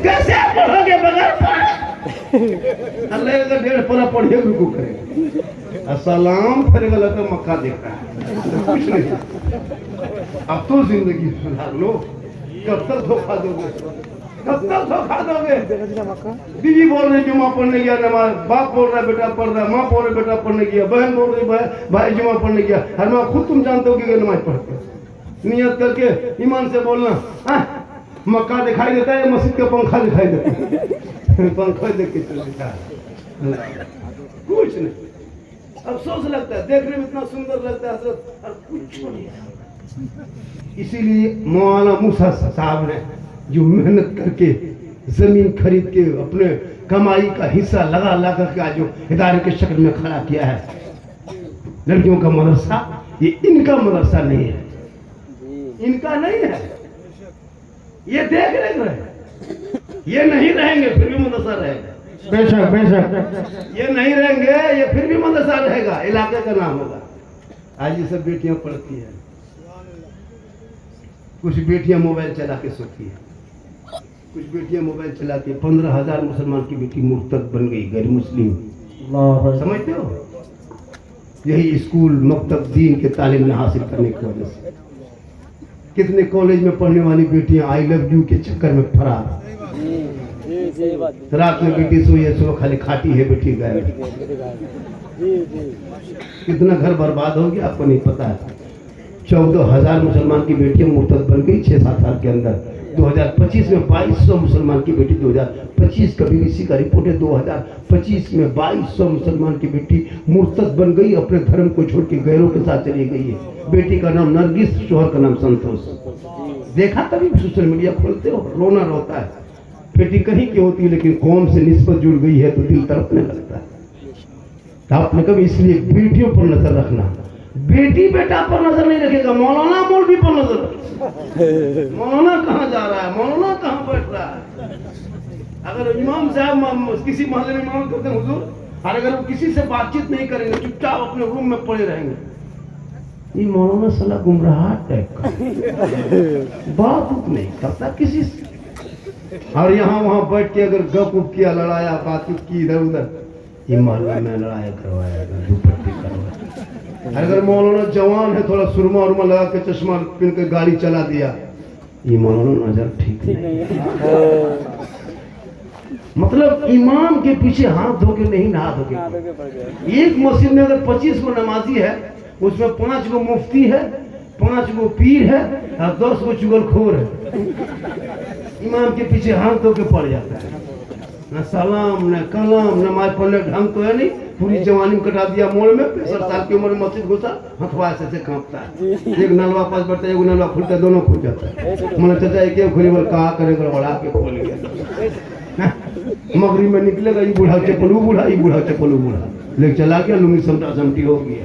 कैसे पढ़ोगे बगैर पढ़े? अल्लाह का 1.5 पन्ना पढ़िए रुको करेगा। अस्सलाम फिर गलत तो मक्का देखता है कुछ नहीं। अब तो जिंदगी सुधार लो। कब तक धोखा दोगे? कब तक धोखा दोगे? बीवी बोल रही जुमा पढ़ने गया नमाज, बाप बोल रहा है बेटा पढ़ रहा है, माँ बोल रही बेटा पढ़ने गया, बहन बोल रही भाई जुमा पढ़ने गया। हर माँ खुद तुम जानते हो कि नमाज पढ़ते नियत करके ईमान से बोलना। मक्का दिखाई देता है, मस्जिद का पंखा दिखाई देता है। पंखा देख के चल देता है कुछ नहीं। अफसोस लगता है, देखने में इतना सुंदर लगता है हजरत, और कुछ नहीं। इसीलिए मौलाना मूसा साहब ने जो मेहनत करके जमीन खरीद के अपने कमाई का हिस्सा लगा लगा के आज जो इदारे के शक्ल में खड़ा किया है लड़कियों का मदरसा, ये इनका मदरसा नहीं है, इनका नहीं है। ये देख रहे, ये नहीं रहेंगे फिर भी मदरसा रहेगा। बेशक बेशक। ये नहीं रहेंगे, ये फिर भी मदरसा रहेगा, इलाके का नाम होगा। आज ये सब बेटियां पढ़ती है, कुछ बेटियां मोबाइल चला के सोती है, कुछ बेटियां मोबाइल चलाती है। 15,000 मुसलमान की बेटी मुर्तद बन गई, गैर मुस्लिम। समझते हो? यही स्कूल मकतब दीन के तालीम में हासिल करने की वजह से। कितने कॉलेज में पढ़ने वाली बेटियां आई लव यू के चक्कर में फरार। रात में बेटी सोई है, सुबह खाली खाटी है बेटी गए। कितना घर बर्बाद हो गया आपको नहीं पता है। 14,000 मुसलमान की बेटियां मुर्तद बन गई 6-7 साल के अंदर। 2025 में 2200 मुसलमान की बेटी, 2025 का BBC का रिपोर्ट है, 2025 में 2200 मुसलमान की बेटी मुर्तद बन गई, अपने धर्म को छोड़ के गैरों के साथ चली गई है। बेटी का नाम नरगिस, शोहर का नाम संतोष। देखा कभी सोशल मीडिया खोलते हो, रोना रोता है। बेटी कहीं की होती है लेकिन कौम से निस्बत जुड़ गई है तो दिल तड़पने लगता है। आपने कभी इसलिए बेटियों पर नजर रखना, बेटी बेटा पर नजर नहीं रखेगा, मौलाना मौलवी पर नजर रखेगा। मौलाना कहाँ जा रहा है, मौलाना कहाँ बैठ रहा है। अगर इमाम साहब किसी मोहल्ले में इमाम करते हैं हुजूर, और अगर वो किसी से बातचीत नहीं करेंगे, चुपचाप अपने रूम में पड़े रहेंगे, ये मौलाना साला गुमराह टाइप का, बात नहीं करता किसी से। और यहाँ वहाँ बैठ के अगर गप उप किया, लड़ाया, बातचीत की इधर उधर, ये मोहल्ला में लड़ाया करवाया, दुपट्टी करवाया। अगर मौलाना जवान है, थोड़ा सुरमा उरमा लगा के चश्मा पहन के गाड़ी चला दिया, ये मौलाना नजर ठीक नहीं। मतलब इमाम के पीछे हाथ धो के नहीं, नहा धो के। एक मस्जिद में अगर 25 गो नमाजी है, उसमें 5 गो मुफ्ती है, 5 गो पीर है और 10 गो चुगलखोर है। इमाम के पीछे हाथ धो के पड़ जाता है। न सलाम न कलाम, नमाज पढ़ने ढंग तो है नहीं। पूरी जवानी में कटा दिया मोड़ में, 65 साल की उम्र में मस्जिद घुसा, हथवा से कांपता है। एक नलवा पास बढ़ता है, एक नलवा खुलता है, दोनों खुल जाता है। मैंने चाचा एक खुली बोल कहा करेगा, बढ़ा के खोल गया। मगरिब में निकलेगा, ये बूढ़ा चप्पलू बूढ़ा, ये बूढ़ा चप्पलू बूढ़ा लेके चला गया, लुंगी समटा समटी हो गया।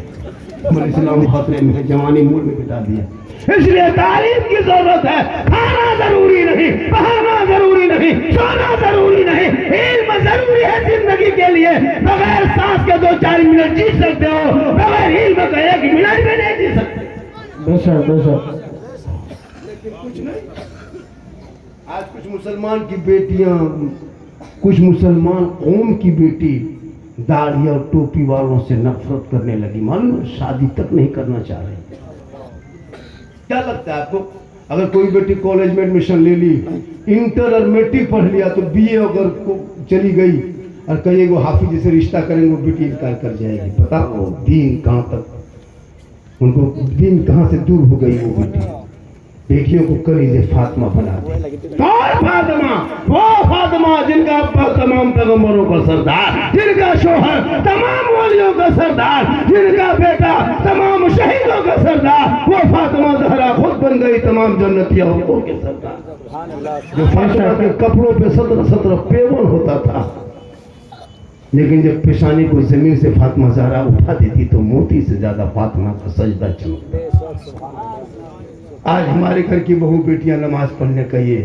इस्लाम खतरे में, जवानी मूड में बिता दिया। इसलिए तालीम की जरूरत है। खाना जरूरी नहीं, पहनना जरूरी नहीं, सोना जरूरी नहीं, इल्म जरूरी है जिंदगी के लिए। बगैर सांस के 2-4 मिनट जी सकते हो, बगैर इल्म के 1 मिनट में नहीं जी सकते। बेशक बेशक। लेकिन कुछ नहीं। आज कुछ मुसलमान की बेटियां, कुछ मुसलमान कौम की बेटी दाढ़ी और टोपी वालों से नफरत करने लगी। मालूम, शादी तक नहीं करना चाह रही। क्या लगता है आपको, अगर कोई बेटी कॉलेज में एडमिशन ले ली, इंटर और मैट्रिक पढ़ लिया, तो BA अगर चली गई और कहीं वो हाफिज जैसे रिश्ता करेंगे, वो बेटी इनकार कर जाएगी। बताओ दीन कहाँ तक, उनको दीन कहाँ से दूर हो गई। वो बेटी बेटियों को कलीजे फातिमा बना दे। कौन फातिमा? वो फातिमा जिनका अब्बा तमाम पैगंबरों का सरदार, जिनका शोहर तमाम वलियों का सरदार, जिनका बेटा तमाम शहीदों का सरदार। वो फातिमा ज़हरा खुद बन गई तमाम जन्नती औरतों के सरदार। जो फातिमा के कपड़ों पे 17 पेवन होता था, लेकिन जब पेशानी को जमीन से फातिमा ज़हरा उठा देती तो मोती से ज्यादा फातिमा का सजदा चमकता। आज हमारे घर की बहू बेटियां नमाज पढ़ने का ये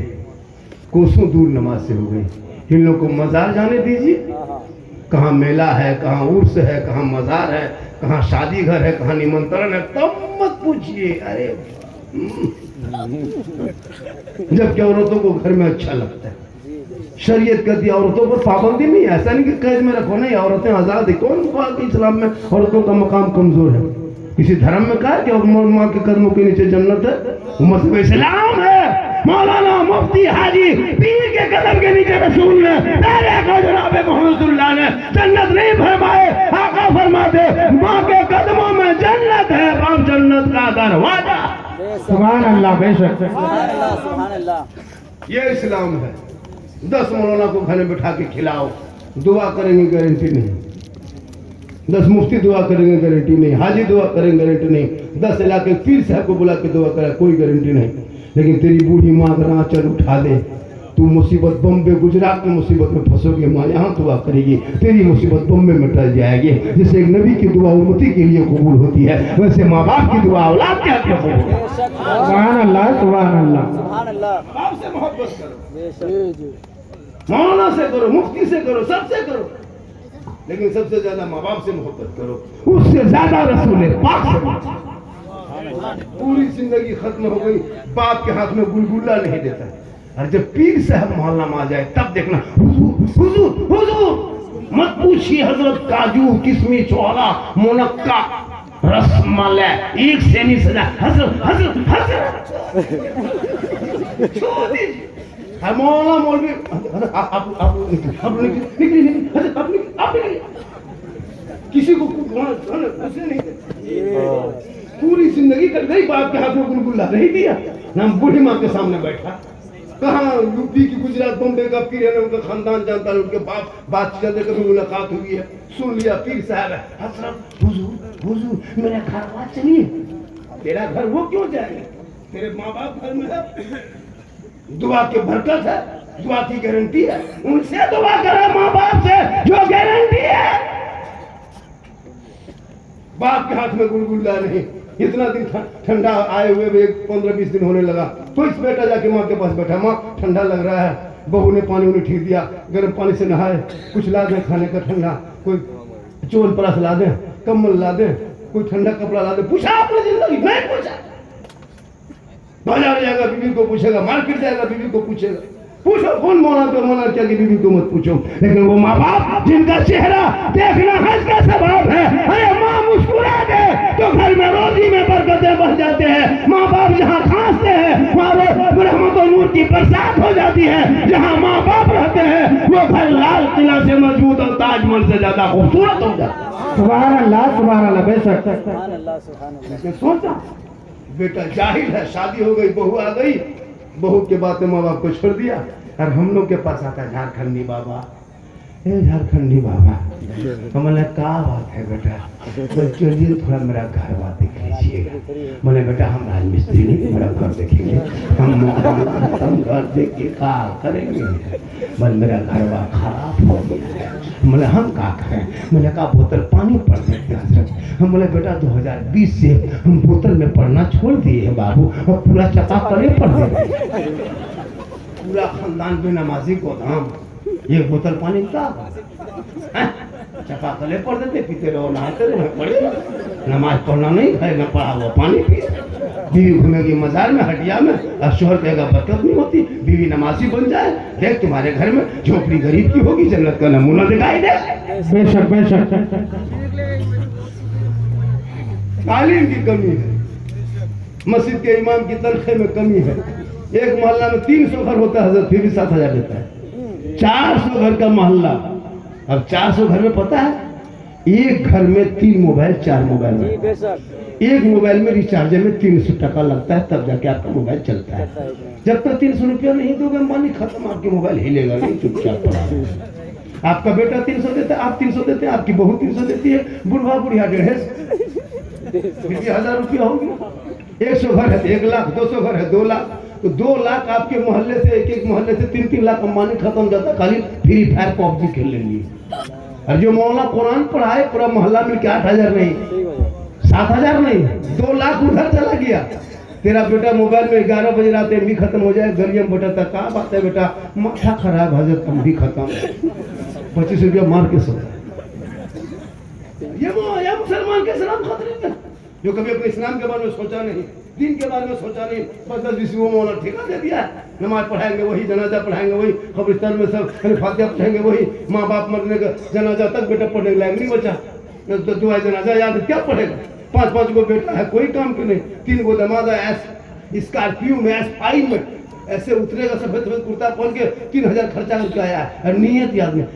कोसों दूर नमाज से हो गई। इन लोग को मजार जाने दीजिए, कहाँ मेला है, कहाँ उर्स है, कहाँ मजार है, कहाँ शादी घर है, कहाँ निमंत्रण है, तब मत पूछिए। अरे जबकि औरतों को घर में अच्छा लगता है। शरीयत कहती है औरतों पर पाबंदी नहीं है, ऐसा नहीं कि कैद में रखो, नहीं, औरतें आजाद है। कौन कहा कि इस्लाम में औरतों का मकाम कमजोर है? किसी धर्म में कहा कि माँ के कदमों के नीचे जन्नत है? मसहब इस्लाम है। मौलाना मुफ्ती हाजी पीर के कदम के नीचे रसूल ने तेरे आका जनाब मोहम्मदुल्लाह ने जन्नत नहीं फरमाए, आका फरमाते माँ के कदमों में जन्नत है, बाप जन्नत का दरवाजा। सुभान अल्लाह, बेशक। सुभान अल्लाह। ये इस्लाम है। 10 मौलाना को घर में बिठा के खिलाओ, दुआ करेंगे, गारंटी नहीं। 10 मुफ्ती दुआ करेंगे, गारंटी नहीं। हाजी दुआ करेंगे, गारंटी नहीं। 10 इलाके पीर साहब को बुला के दुआ करे, कोई गारंटी नहीं। लेकिन तेरी बूढ़ी माँ अगर आंचल उठा दे, तू मुसीबत बम्बे गुजरात में मुसीबत में फंसोगे, माँ यहाँ दुआ करेगी, तेरी मुसीबत बम्बे में टल जाएगी। जैसे एक नबी की दुआ उम्मती के लिए कबूल होती है, वैसे माँ बाप की दुआ औलाद के हक में कबूल होती है। सुभान अल्लाह, सुभान अल्लाह। सुभान अल्लाह। बाप से मोहब्बत करो, बेशक। मौलाना से करो, मुफ्ती से करो, सबसे करो, लेकिन सबसे ज्यादा माँ बाप से मोहब्बत करो, उससे ज्यादा रसूल पाक से। पूरी जिंदगी खत्म हो गई, बाप के हाथ में गुलगुला नहीं देता। और जब पीर साहब मोहल्ला में आ जाए तब देखना, हुजूर हुजूर हुजूर मत पूछिए हजरत, काजू किशमिश वाला मुनक्का रसमलाई एक से नहीं सजा, हजरत हजरत हजरत छोड़ दीजिए। मौला मौलवी आप निकलिए, किसी को कुछ नहीं दे। पूरी जिंदगी कट गई, बाप के हाथ में गुलगुला नहीं दिया, ना बूढ़ी माँ के सामने बैठा। कहाँ यूपी की गुजरात बम्बे का पीर है, उनका खानदान जानता है, उनके बात चलते कभी मुलाकात हुई है, सुन लिया पीर साहब है, हजरत हुजूर हुजूर मेरा घर आ चलिए। तेरा घर वो क्यों जाएगा, तेरे माँ बाप घर में है, दुआ की बरकत है, दुआ की गारंटी है, उनसे दुआ करो, माँ बाप से जो गारंटी है। बाप के हाथ में गुलगुला नहीं। इतना दिन ठंडा आए हुए भी 15-20 दिन होने लगा, तो इस बेटा जाके माँ के पास बैठा, माँ ठंडा लग रहा है। बहू ने पानी उन्हें ठीक दिया, गर्म पानी से नहाए, कुछ ला दें खाने का ठंडा, कोई चोल परास ला दें, कम्बल ला दें, कोई ठंडा कपड़ा ला दें। पूछा आपने जिंदगी? नहीं पूछा। बाजार जाएगा बीवी को पूछेगा, मार्केट जाएगा बीवी को पूछेगा, पूछो कौन मौला तो मौला क्या की बीवी को मत पूछो। लेकिन वो माँ बाप जिनका चेहरा देखना हंस का स्वभाव है, अरे माँ मुस्कुरा दे तो घर में रोजी में बरकतें बढ़ जाते हैं। माँ बाप जहाँ खांसते हैं वहाँ रहमत और नूर की बरसात हो जाती है। जहाँ माँ बाप रहते हैं वो घर लाल किला से मजबूत और ताजमहल से ज्यादा खूबसूरत हो जाता है। सुभान अल्लाह, सुभान अल्लाह, बेशक। सुभान अल्लाह, सुभान अल्लाह। सोचा बेटा जाहिल है, शादी हो गई, बहू आ गई, बहू के बाद माँ बाप को छोड़ दिया, और हम लोग के पास आता झारखंडी बाबा, झारखंडी बाबा। मैंने कहा बात है बेटा, तो चलिए थोड़ा मेरा घर बात देख लीजिएगा। मैंने बेटा हम राजमिस्त्री नहीं, मेरा घर देखेंगे, हम घर देख के क्या करेंगे, मैंने मेरा घर बात खराब हो गया है। मैंने हम क्या करें, मैंने कहा बोतल पानी पढ़ देते हजरत। हम बोले बेटा 2020 से हम बोतल में पढ़ना छोड़ दिए हैं बाबू, और पूरा चपा करे पढ़ देते, पूरा खानदान पे नमाजी को धाम, ये बोतल पानी का चपा कले पढ़ देते, पीते रहो, नहाते रहो, पढ़े। नमाज पढ़ना नहीं है, न पढ़ा हुआ पानी पिए। बीवी घूमेगी मजार में, हटिया में, और शोहर कहेगा बरकत नहीं होती। बीवी नमाजी बन जाए, देख तुम्हारे घर में झोपड़ी गरीब की होगी, जन्नत का नमूना दिखाई दे। बेशक, बेशक। तालीम की कमी है, मस्जिद के इमाम की तनख्वाह में कमी है। एक मोहल्ला में 300 घर होता है हजरत, फिर भी 7,000 देता है। 400 घर का मोहल्ला, अब 400 घर में पता है एक घर में 3 मोबाइल 4 मोबाइल में, एक मोबाइल में रिचार्ज में 300 टका लगता है, तब जाके आपका मोबाइल चलता है। जब तक 300 रुपया नहीं दोगे मानी खत्म, आपकी मोबाइल हिलेगा नहीं, चुपचाप पड़ा। आपका बेटा 300 देता है, आप 300 देते हैं, आपकी बहू 300 देती है, बुढ़वा बुढ़िया 150, 1000 रुपया होगी। 100 घर है 1 लाख, 200 घर है 2 लाख, तो 2 लाख आपके मोहल्ले से, एक मोहल्ले से 3-3 लाख कमाने खत्म जाता, खाली फ्री फायर पबजी खेल लेंगे। और जो मौलाना कुरान पढ़ाए पूरा मोहल्ला मिल के 8,000 नहीं, 7,000 नहीं, 2 लाख उधर चला गया। तेरा बेटा मोबाइल में 11 बजे रात भी खत्म हो जाए, गलियम बटा तक क्या बात है बेटा, माथा खराब हजरत भी खत्म, 25 रुपया मार के सोता। ये मुसलमान के इस्लाम खतरे में, जो कभी अपने इस्लाम के बारे में सोचा नहीं। दिन के बारे में सोचा नहीं, बस 10-20 वो मौलाना ठेका दे दिया। नमाज पढ़ाएंगे वही, जनाजा पढ़ाएंगे वही, कब्रिस्तान में सब फातिहा पढ़ाएंगे वही, माँ बाप मरने का जनाजा तक बेटा पढ़ने लायक नहीं बचा, तो दुआ जनाजा याद क्या पढ़ेगा। 5-5 को बेटा है, कोई काम के नहीं, 3 को दमाद है, स्कॉर्पियो में S5 में ऐसे उतरेगा सफेद सफेद कुर्ता पहन के 3000 खर्चा करके आया है, नियत याद में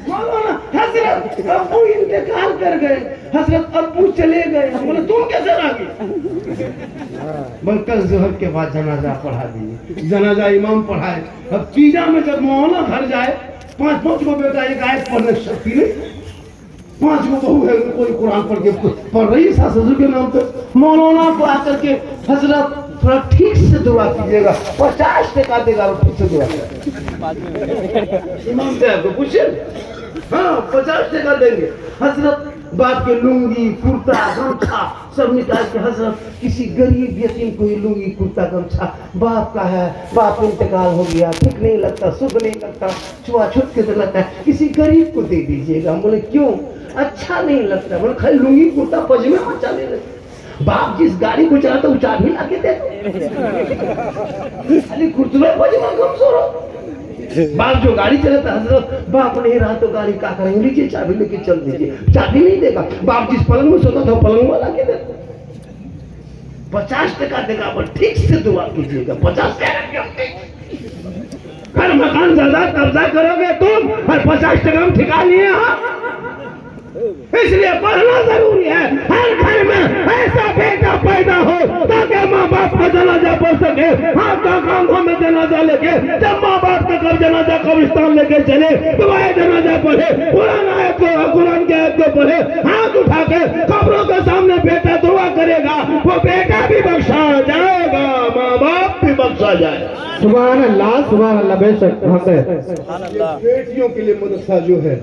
मौलाना हजरत अब्बू इंतकाल कर गए, हजरत अब्बू चले गए। हम बोले तुम कैसे आ गए? बल्कि जोहर के बाद जनाजा पढ़ा दिए, जनाजा इमाम पढ़ाए। अब तीजा में जब मौलाना घर जाए, 5-5 को बेटा एक आयत पढ़ने शक्ति नहीं, 5 को बहू है, कोई कुरान पढ़ के पढ़ रही सास ससुर के नाम पे। मौलाना को आकर के हजरत थोड़ा ठीक से दुआ कीजिएगा, 50 टका देगा और ठीक से दुआ इमाम साहब को पूछिए, हाँ 50 टका देंगे। हजरत बाप के लुंगी कुर्ता गमछा सब निकाल के हजरत किसी गरीब यतीम को ये लुंगी कुर्ता गमछा बाप का है, बाप इंतकाल हो गया, ठीक नहीं लगता, शुभ नहीं लगता, छुआछूत के तो लगता है, किसी गरीब को दे दीजिएगा। हम बोले क्यों? अच्छा नहीं लगता। बोले खाली लुंगी कुर्ता पजमे अच्छा नहीं लगता। बाप जिस गाड़ी को चलाता वो चाबी ला के दे, खाली कुर्ता पजमा कमजोर हो। बाप जो गाड़ी चलाता हजरत, बाप नहीं रहा तो गाड़ी का करेंगे, लीजिए चाबी लेके चल दीजिए, चाबी नहीं देगा। बाप जिस पलंग में सोता था पलंग वाला के देता। 50 टका देगा, पर ठीक से दुआ कीजिएगा। 50 हर मकान ज्यादा कब्जा करोगे तुम, और 50 टका हम ठिका लिए। इसलिए पढ़ना जरूरी है। हर घर में ऐसा बेटा पैदा हो ताकि माँ बाप का जनाजा पढ़ सके, हाथ का कांधों में जनाजा लेके, जब माँ बाप का कब जनाजा कब्रिस्तान लेके चले, दुआए जनाजा पढ़े, कुरान के आयत को पढ़े, हाथ उठा के कब्रों के सामने बेटा दुआ करेगा, वो बेटा भी बख्शा जाएगा, माँ बाप भी बख्शा जाएगा। सुभान अल्लाह बेशक। बेटियों के लिए मदरसा जो है,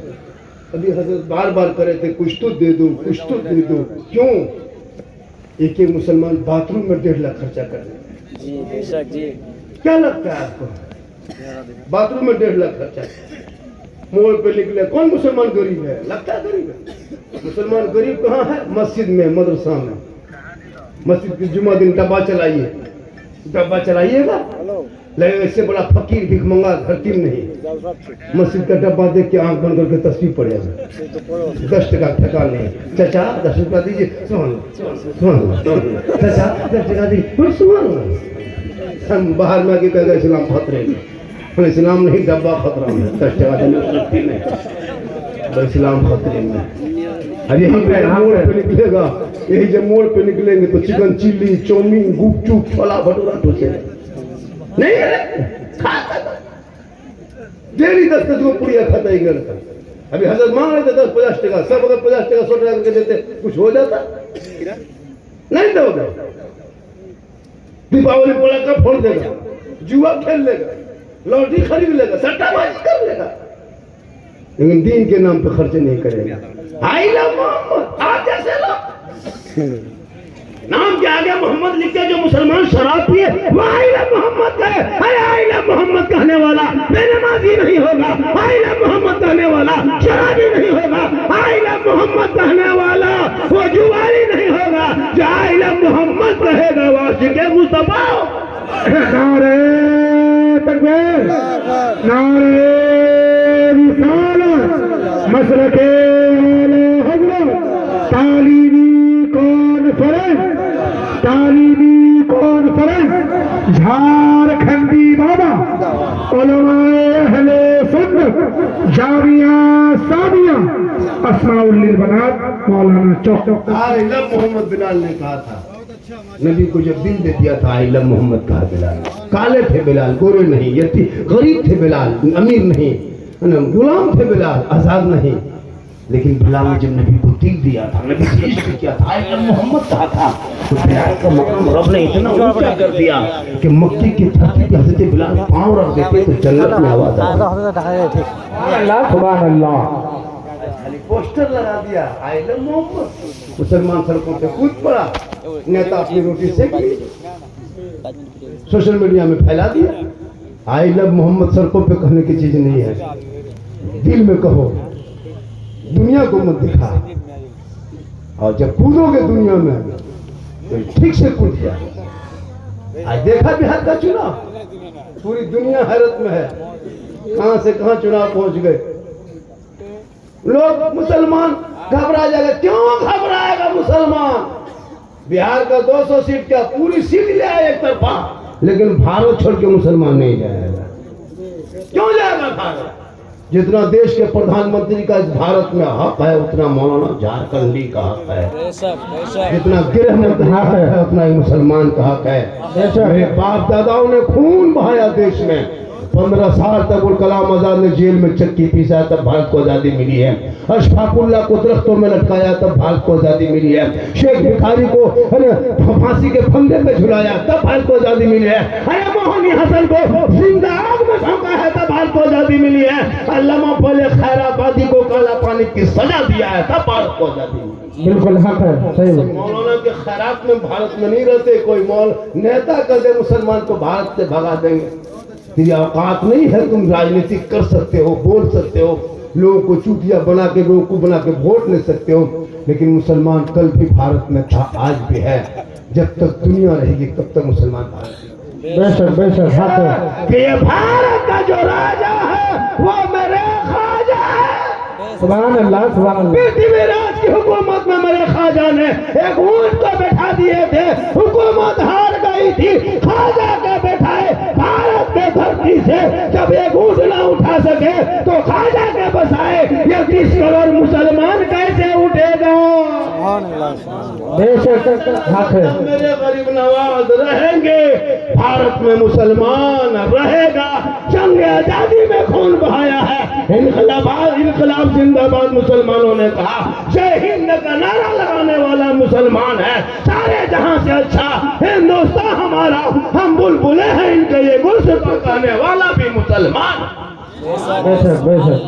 अभी हजरत बार बार करे थे कुछ तो दे दो, कुछ तो दे दो। क्यों? एक मुसलमान बाथरूम में 1.5 लाख खर्चा कर रहे जी बेशक जी। क्या लगता है आपको? बाथरूम में 1.5 लाख खर्चा, मोड़ पे निकले, कौन मुसलमान गरीब है? लगता है गरीब है। मुसलमान गरीब कहाँ है? मस्जिद में, मदरसा में। मस्जिद की जुमा दिन डब्बा चलाइए, डब्बा चलाइएगा, लगेगा इससे बड़ा फकीर भिखमंगा धरती में नहीं। मस्जिद का डब्बा देख के आंख बंद करके तस्वीर पड़ेगा, 10 टका ठका नहीं। चाचा 10 रुपया दीजिए, सुन चाचा 10 टका दीजिए, सुन। हम बाहर में आके कहेगा इस्लाम खतरे में, इस्लाम नहीं डब्बा खतरा में, 10 टका देने नहीं, इस्लाम खतरे में। अब यही पे मोड़ पे निकलेगा, यही जब मोड़ पे निकलेंगे तो चिकन चिल्ली, चाउमीन, गुपचुप, छोला भटूरा ठोसेगा नहीं खाता। डेली 10 को पुड़िया खाता ही करता। अभी हजरत मांग रहे थे 10-50 टका, सब अगर 50 टका 100 टका करके देते कुछ हो जाता नहीं। दोगे दीपावली पोला कब फोड़ देगा, जुआ खेल लेगा, लॉटरी खरीद लेगा, सट्टाबाजी कर लेगा, लेकिन दीन के नाम पे खर्चे नहीं करेगा। आई लव मोहम्मद, आप जैसे लोग नाम के आगे मोहम्मद लिख के जो मुसलमान शराब पिए वो आई लव मोहम्मद कहे। आई लव मोहम्मद कहने वाला बेनमाजी नहीं होगा, आई लव मोहम्मद कहने वाला शराबी नहीं होगा, आई लव मोहम्मद कहने वाला वो जुआरी नहीं होगा। जो आई लव मोहम्मद कहेगा वो आशिक़े मुस्तफा। नारे तकबीर, नारे रिसालत, मसलके आले हज़रत, तालीमी कॉन्फ्रेंस झारखंडी बाबा उलमाए अहले सुन्नत जामिया सामिया अस्माउल बनात मौलाना चौक। आई लव मोहम्मद बिलाल ने कहा था, नबी को जब दिल दे दिया था आई लव मोहम्मद कहा बिलाल। काले थे बिलाल, गोरे नहीं, यती गरीब थे बिलाल, अमीर नहीं, गुलाम थे बिलाल, आजाद नहीं। लेकिन बिलाल ने जब नबी को दिल दिया था, नबी से इश्क किया था, आई लव मोहम्मद कहा था, तो बिलाल का मकाम रब ने इतना ऊंचा कर दिया कि मक्के की धरती पे हजरत बिलाल पांव रख देते तो जन्नत में आवाज आती। सुभान अल्लाह। पोस्टर लगा दिया आई लव मोहम्मद, मुसलमान सड़कों पे कूद पड़ा, नेता अपनी रोटी सेक ली, सोशल मीडिया में फैला दिया। आई लव मोहम्मद सड़कों पे कहने की चीज नहीं है, दिल में कहो, दुनिया को मत दिखा। और जब कूदोगे दुनिया में तो ठीक से कूद जाए। आज देखा बिहार का चुनाव, पूरी दुनिया हैरत में है, कहां से कहां चुनाव पहुंच गए। लोग मुसलमान घबरा जाएगा, क्यों घबराएगा मुसलमान? बिहार का 200 सीट क्या पूरी सीट ले आए एक तरफा, लेकिन भारत छोड़ के मुसलमान नहीं जाएगा। क्यों जाएगा भारत? जितना देश के प्रधानमंत्री का इस भारत में हक है उतना मौलाना झारखंडी का हक है, जितना गृह मंत्री का हक है उतना ही मुसलमान का हक है। मेरे बाप दादाओं ने खून बहाया देश में, 15 साल तक अबुल कलाम आजाद ने जेल में चक्की पीसा तब भारत को आजादी मिली है। अशफाकुल्लाह को दरख्तों में लटकाया तब भारत को आजादी मिली है। शेख भिखारी को फांसी के फंदे पे झुलाया तब भारत को आजादी मिली है। अरे मोहनी हसन को जिंदा आग में झोंका है तब भारत को आजादी मिली है। अल्लामा बोले खैराबादी को काला पानी की सजा दिया है तब भारत को आजादी मिली। बिल्कुल हक है, सही है। मौलाना के खैरात में भारत में नहीं रहते, कोई मौल नेता कर दे मुसलमान को भारत से भगा देंगे। तेरी औकात नहीं है, तुम राजनीतिक कर सकते हो, बोल सकते हो, लोगों को चूतिया बना के लोगों को बना के वोट ले सकते हो, लेकिन मुसलमान कल भी भारत में था, आज भी है। जब तक दुनिया रहेगी तब तक मुसलमान भारत में। बेशक बेशक हक है कि ये भारत का जो राजा है वो मेरे ख्वाजा है। सुभान अल्लाह, सुभान अल्लाह। पृथ्वी राज की हुकूमत में मेरे ख्वाजा ने एक ऊंट को बैठा दिए थे, हुकूमत हार गई थी, ख्वाजा के बैठाए भारत के धरती से जब एक ऊंट ना उठा सके तो ख्वाजा के बसाए ये 30 करोड़ मुसलमान कैसे उठेगा? बेशक हक है। मेरे गरीब नवाज रहेंगे, भारत में मुसलमान रहेगा। जंग आजादी में खून बहाया है, इनकलाब जिंदाबाद मुसलमानों ने कहा, जय हिंद का नारा लगाने वाला मुसलमान है। सारे जहां से अच्छा हिंदुस्तान हमारा, हम बुलबुले हैं इनके, ये गुल से पकाने वाला भी मुसलमान। बेशक बेशक।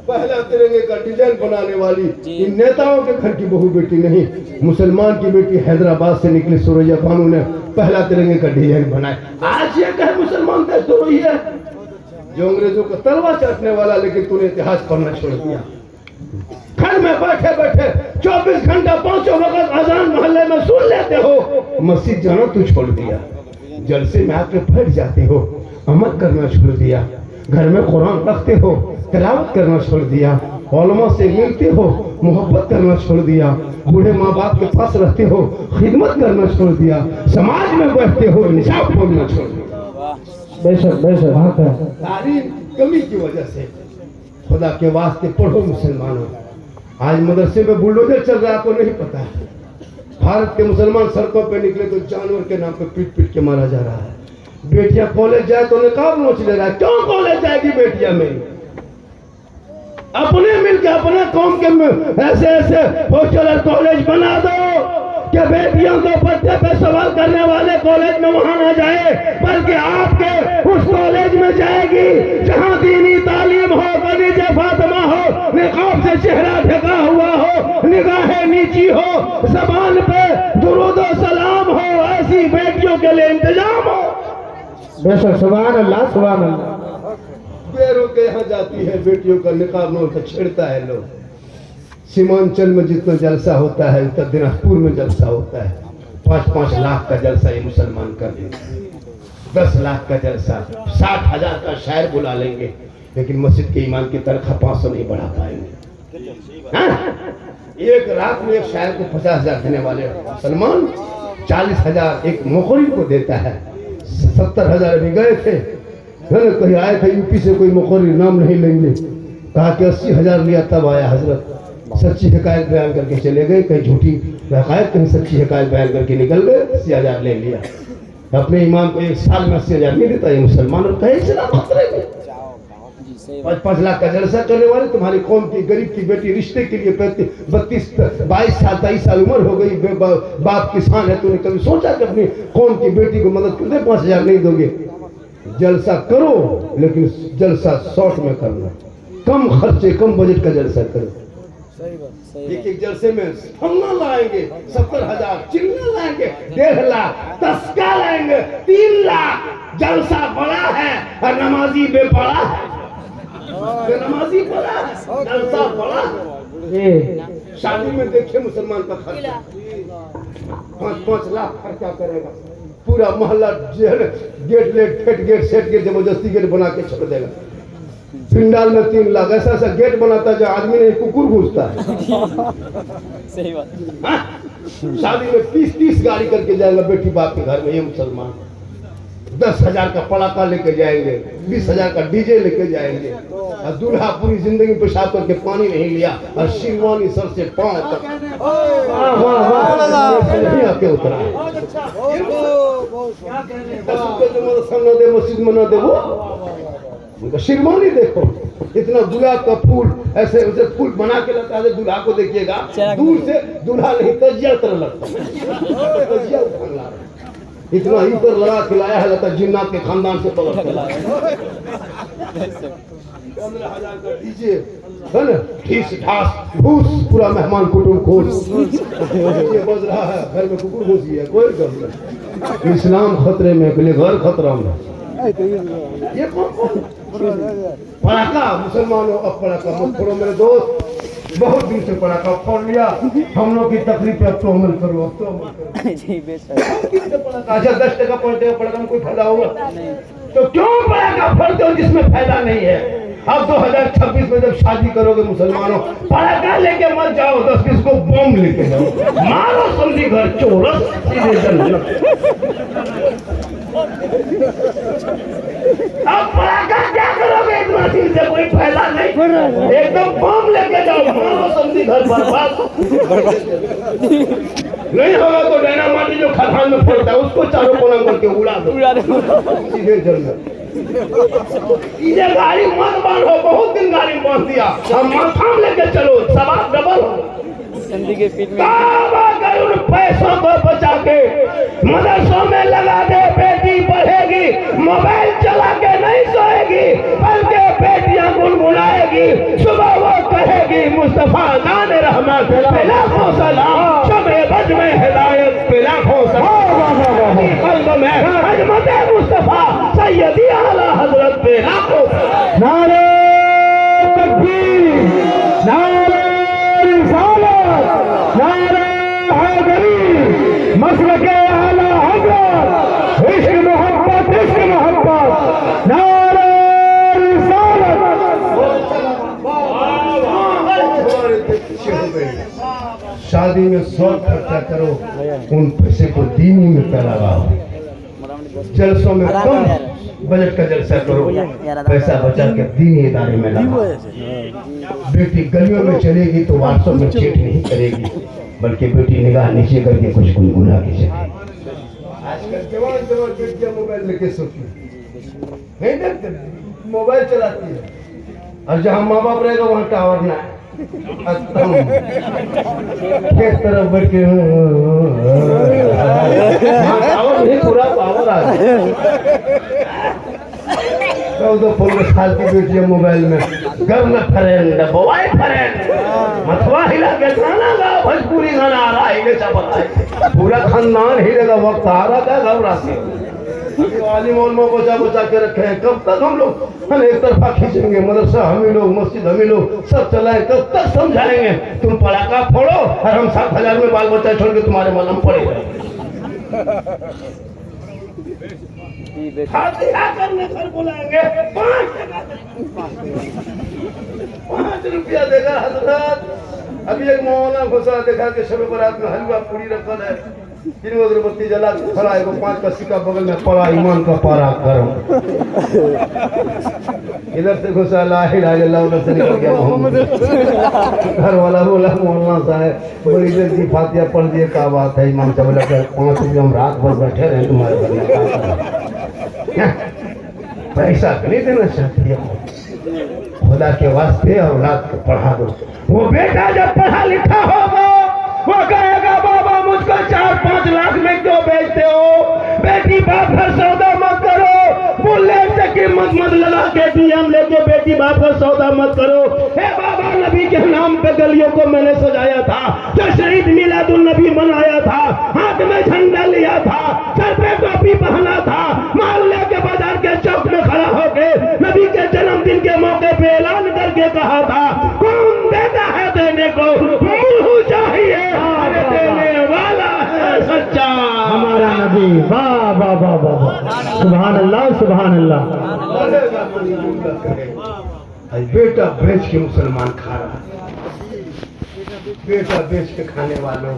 पहला तिरंगे का डिजाइन बनाने वाली इन नेताओं के घर की बहू बेटी नहीं, मुसलमान की बेटी हैदराबाद से निकली सुरैया बानो ने पहला तिरंगे का डिजाइन बनाया। आज ये कहे मुसलमान देश तो वही है जो अंग्रेजों को तलवार चाटने वाला, लेकिन तूने इतिहास पढ़ना छोड़ दिया। घर में बैठे बैठे 24 घंटा 5 वक्त अजान मोहल्ले में सुन लेते हो, मस्जिद जाना तू छोड़ दिया। जलसे में आके बैठ जाते हो, अमल करना छोड़ दिया। घर में कुरान रखते हो, तिलावत करना छोड़ दिया। उलमा से मिलते हो, मोहब्बत करना छोड़ दिया। बूढ़े माँ बाप के पास रहते हो, खिदमत करना छोड़ दिया। समाज में बैठते हो, निशाब बोलना छोड़ दिया। बेशक बेशक हक है। तारीफ कमी की वजह से खुदा के वास्ते पढ़ो मुसलमानों। आज मदरसे में बुलडोजर चल रहा है, आपको नहीं पता है। भारत के मुसलमान सड़कों पे निकले तो जानवर के नाम पे पीट पीट के मारा जा रहा है। बेटियां कॉलेज जाए तो निकाब नोच ले रहा है। क्यों कॉलेज जाएगी बेटियां मेरी? अपने मिलकर अपने कौम के ऐसे ऐसे हॉस्टल और कॉलेज बना दो कि बेटियों को बच्चे पे सवाल करने वाले कॉलेज में वहां ना जाए, बल्कि आपके उस कॉलेज में जाएगी जहां दीनी तालीम हो, कनीजे फातिमा हो, निकाब से चेहरा ढका हुआ हो, निगाहें नीची हो, जबान पे दुरूद और सलाम हो। ऐसी बेटियों के लिए इंतजाम हो। बेशक सुभान अल्लाह, सुभान अल्लाह। बेरों के यहाँ जाती है बेटियों का निकाब नोट से छेड़ता है लोग। सीमांचल में जितना जलसा होता है उत्तर दिनाजपुर में जलसा होता है। 5-5 लाख का जलसा ये मुसलमान कर देंगे, 10 लाख का जलसा, 60,000 का शायर बुला लेंगे, लेकिन मस्जिद के ईमान की तनख्वाह 500 नहीं बढ़ा पाएंगे। एक रात में एक शायर को 50,000 देने वाले मुसलमान 40,000 एक मुखरी को देता है। 70,000 अभी गए थे, कहीं आए थे यूपी से, कोई मुखरी नाम नहीं लेंगे, कहा कि 80,000 लिया तब आया हजरत। सच्ची हिकायत बयान करके चले गए, कहीं झूठी हकायत, कहीं सच्ची हिकायत बयान करके निकल गए, 80,000 ले लिया। अपने इमाम को एक साल में 80,000 नहीं देता ये मुसलमान, और कहे इस्लाम खतरे में। 5-5 लाख का जलसा करने वाले तुम्हारी कौम की गरीब की बेटी रिश्ते के लिए 32 22 साल 23 साल उम्र हो गई, बाप किसान है, तूने कभी सोचा कि अपनी कौम की बेटी को मदद कर दे? 5,000 नहीं दोगे? जलसा करो, लेकिन जलसा शॉर्ट में करना, कम खर्चे कम बजट का जलसा करो। एक जलसे में फंगा लाएंगे 70,000, चिल्ला लाएंगे 1.5 लाख, तस्का लाएंगे 3 लाख। जलसा बड़ा है और नमाजी बेपड़ा है। नमाजी बड़ा है, जलसा बड़ा है। शादी में देखिए मुसलमान का खर्चा 5-5 लाख खर्चा करेगा, पूरा मोहल्ला गेट गेट सेट गेट जबरदस्ती गेट बना के छोड़ देगा। पिंडाल में 3 लाख, ऐसा ऐसा गेट बनाता है जो आदमी नहीं कुकुर घुसता है। सही बात। हाँ? शादी में 30 गाड़ी करके जाएगा बेटी बाप के घर में। ये मुसलमान 10,000 का पटाखा लेके जाएंगे, 20,000 का डीजे लेके जाएंगे, और दूल्हा पूरी जिंदगी पेशाब करके पानी नहीं लिया और शिरवानी सर से पांव तक नहीं आके उतरा। 10 रुपये जो मदरसा न दे, मस्जिद में न दे, वो उनका शिरवानी देखो, इतना गुलाब का फूल ऐसे उसे फूल बना के लगता है। दूल्हा को देखिएगा दूर से, दूल्हा नहीं तजिया तरह लगता है, तजिया उठाने ला रहा है। इतना इतर लगा खिलाया है, लगता जिन्नात के खानदान से पकड़ के लाया। 15,000 का डीजे है ना, ठीस ठास भूस, पूरा मेहमान कुटुंब खोस ये बज रहा है, घर में कुकुर घुस गया, कोई गम नहीं। इस्लाम खतरे में, के लिए घर खतरा में। ये पटाखा मुसलमानों, अब पटाखा मत फोड़ो मेरे दोस्त, बहुत दिन से पटाखा फोड़ लिया। हम लोग की तकलीफ पे अब तो अमल करो, अब तो अमल करो। जी बेशक। अच्छा 10 टका पड़ते हो, पटाखा में कोई फायदा होगा? तो क्यों पटाखा फोड़ते हो जिसमें फायदा नहीं है? अब 2026 में जब शादी करोगे मुसलमानों, पटाखा लेके मत जाओ, 10-20 को बम लेके जाओ, मारो समझी घर चोरस सीधे जन्नत। अब पटाखा क्या करोगे? इतना दिन से कोई फायदा नहीं, एकदम बम लेके जाओ, मारो समझी घर बर्बाद। नहीं होगा तो डायनामाइट जो खदान में फोड़ता है उसको चारों कोना करके उड़ा दो, सीधे जन्नत। ये गाड़ी मत बांधो, बहुत दिन गाड़ी बांध दिया, हम माथा लेके चलो, सवाब डबल हो। के पीठ में उन पैसों को बचा के मदरसों में लगा दे, बेटी पढ़ेगी, मोबाइल चला के नहीं सोएगी, बल्कि बेटियां गुनगुनाएगी, सुबह वो कहेगी मुस्तफा नान रहमत लाखों सलाम, शबे बज में हिदायत पे लाखों सलाम, कल्ब में अजमत मुस्तफा सैयदी आला हजरत पे लाखों नारे तकबीर, नारे रिसालत, नारे हैदरी, मसलके आला हजरत, इश्क मोहब्बत, इश्क मोहब्बत, नारे रिसालत। शादी में 100 खर्चा करो, उन पैसे को दीनी में लगाओ। जलसों में कम बजट का जलसा करो, पैसा बचा के दीनी इदारे में लगाओ। बेटी गलियों में चलेगी तो व्हाट्सएप में चैट नहीं करेगी, बल्कि बेटी निगाह नीचे करके कुछ गुनगुना के चलेगी। आजकल जवान बेटियां मोबाइल लेके सोती है, मोबाइल चलाती है, और जहाँ माँ बाप रहेगा वहाँ टावर ना है, एक तरफ बैठ के टावर नहीं, पूरा पावर आ गया। 14-15 साल की बेटियां मोबाइल में, घर में फ्रेंड, बॉय फ्रेंड, मथुआ हिला के गाना गा, भोजपुरी गाना आ रहा है, सब बताए, पूरा खानदान हिलेगा, वक्त आ रहा था, घबराते वाली मॉल में बचा के रखे हैं। कब तक हम लोग एक तरफा खींचेंगे? मदरसा हम ही लोग, मस्जिद हम ही लोग, सब चलाएं, कब तक समझाएंगे? तुम पटाखा फोड़ो और हम 7,000 में बाल बच्चा छोड़ के तुम्हारे मलम पड़ेगा। करने घर बुलाएंगे, 5 रुपया देगा हजरत। अभी एक मौलाना घोषणा देखा कि शब बारात में हलवा पूरी रखल है, 3 अगरबत्ती जला के खड़ा, एगो 5 का सिक्का बगल में पड़ा, ईमान का पारा गरम। इधर से घुसा ला इलाहा इल्लल्लाह, उधर से निकल गया मोहम्मद। घर वाला बोला मौलाना साहब बड़ी देर की फातिहा पढ़ दिए, क्या बात है? इमाम साहब बोला 5 रुपये हम रात भर बैठे रहे तुम्हारे घर में, पैसा नहीं देना चाहती हो? खुदा के वास्ते औलाद को पढ़ा दो। वो बेटा जब पढ़ा लिखा होगा वो कहेगा बाबा मुझको 4-5 लाख में क्यों बेचते हो? बेटी बाप का सौदा मत करो, बुलेट से कीमत मत लगा के डीएम लेके बेटी बाप का सौदा मत करो। हे बाबा नबी के नाम पे गलियों को मैंने सजाया था, जो शहीद मिलादुन नबी मनाया था, हाथ में झंडा लिया था, सर पे टोपी पहना था, मोहल्ले के बाजार के चौक में खड़ा होके नबी के जन्मदिन के मौके पे ऐलान करके कहा था, कौन देता है देने को मुंह चाहिए, अरे देने वाला है सच्चा हमारा नबी। वाह वाह वाह वाह वाह, सुभान अल्लाह सुभान अल्लाह। आज बेटा बेच के मुसलमान खा रहा है, बेटा बेच के खाने वालों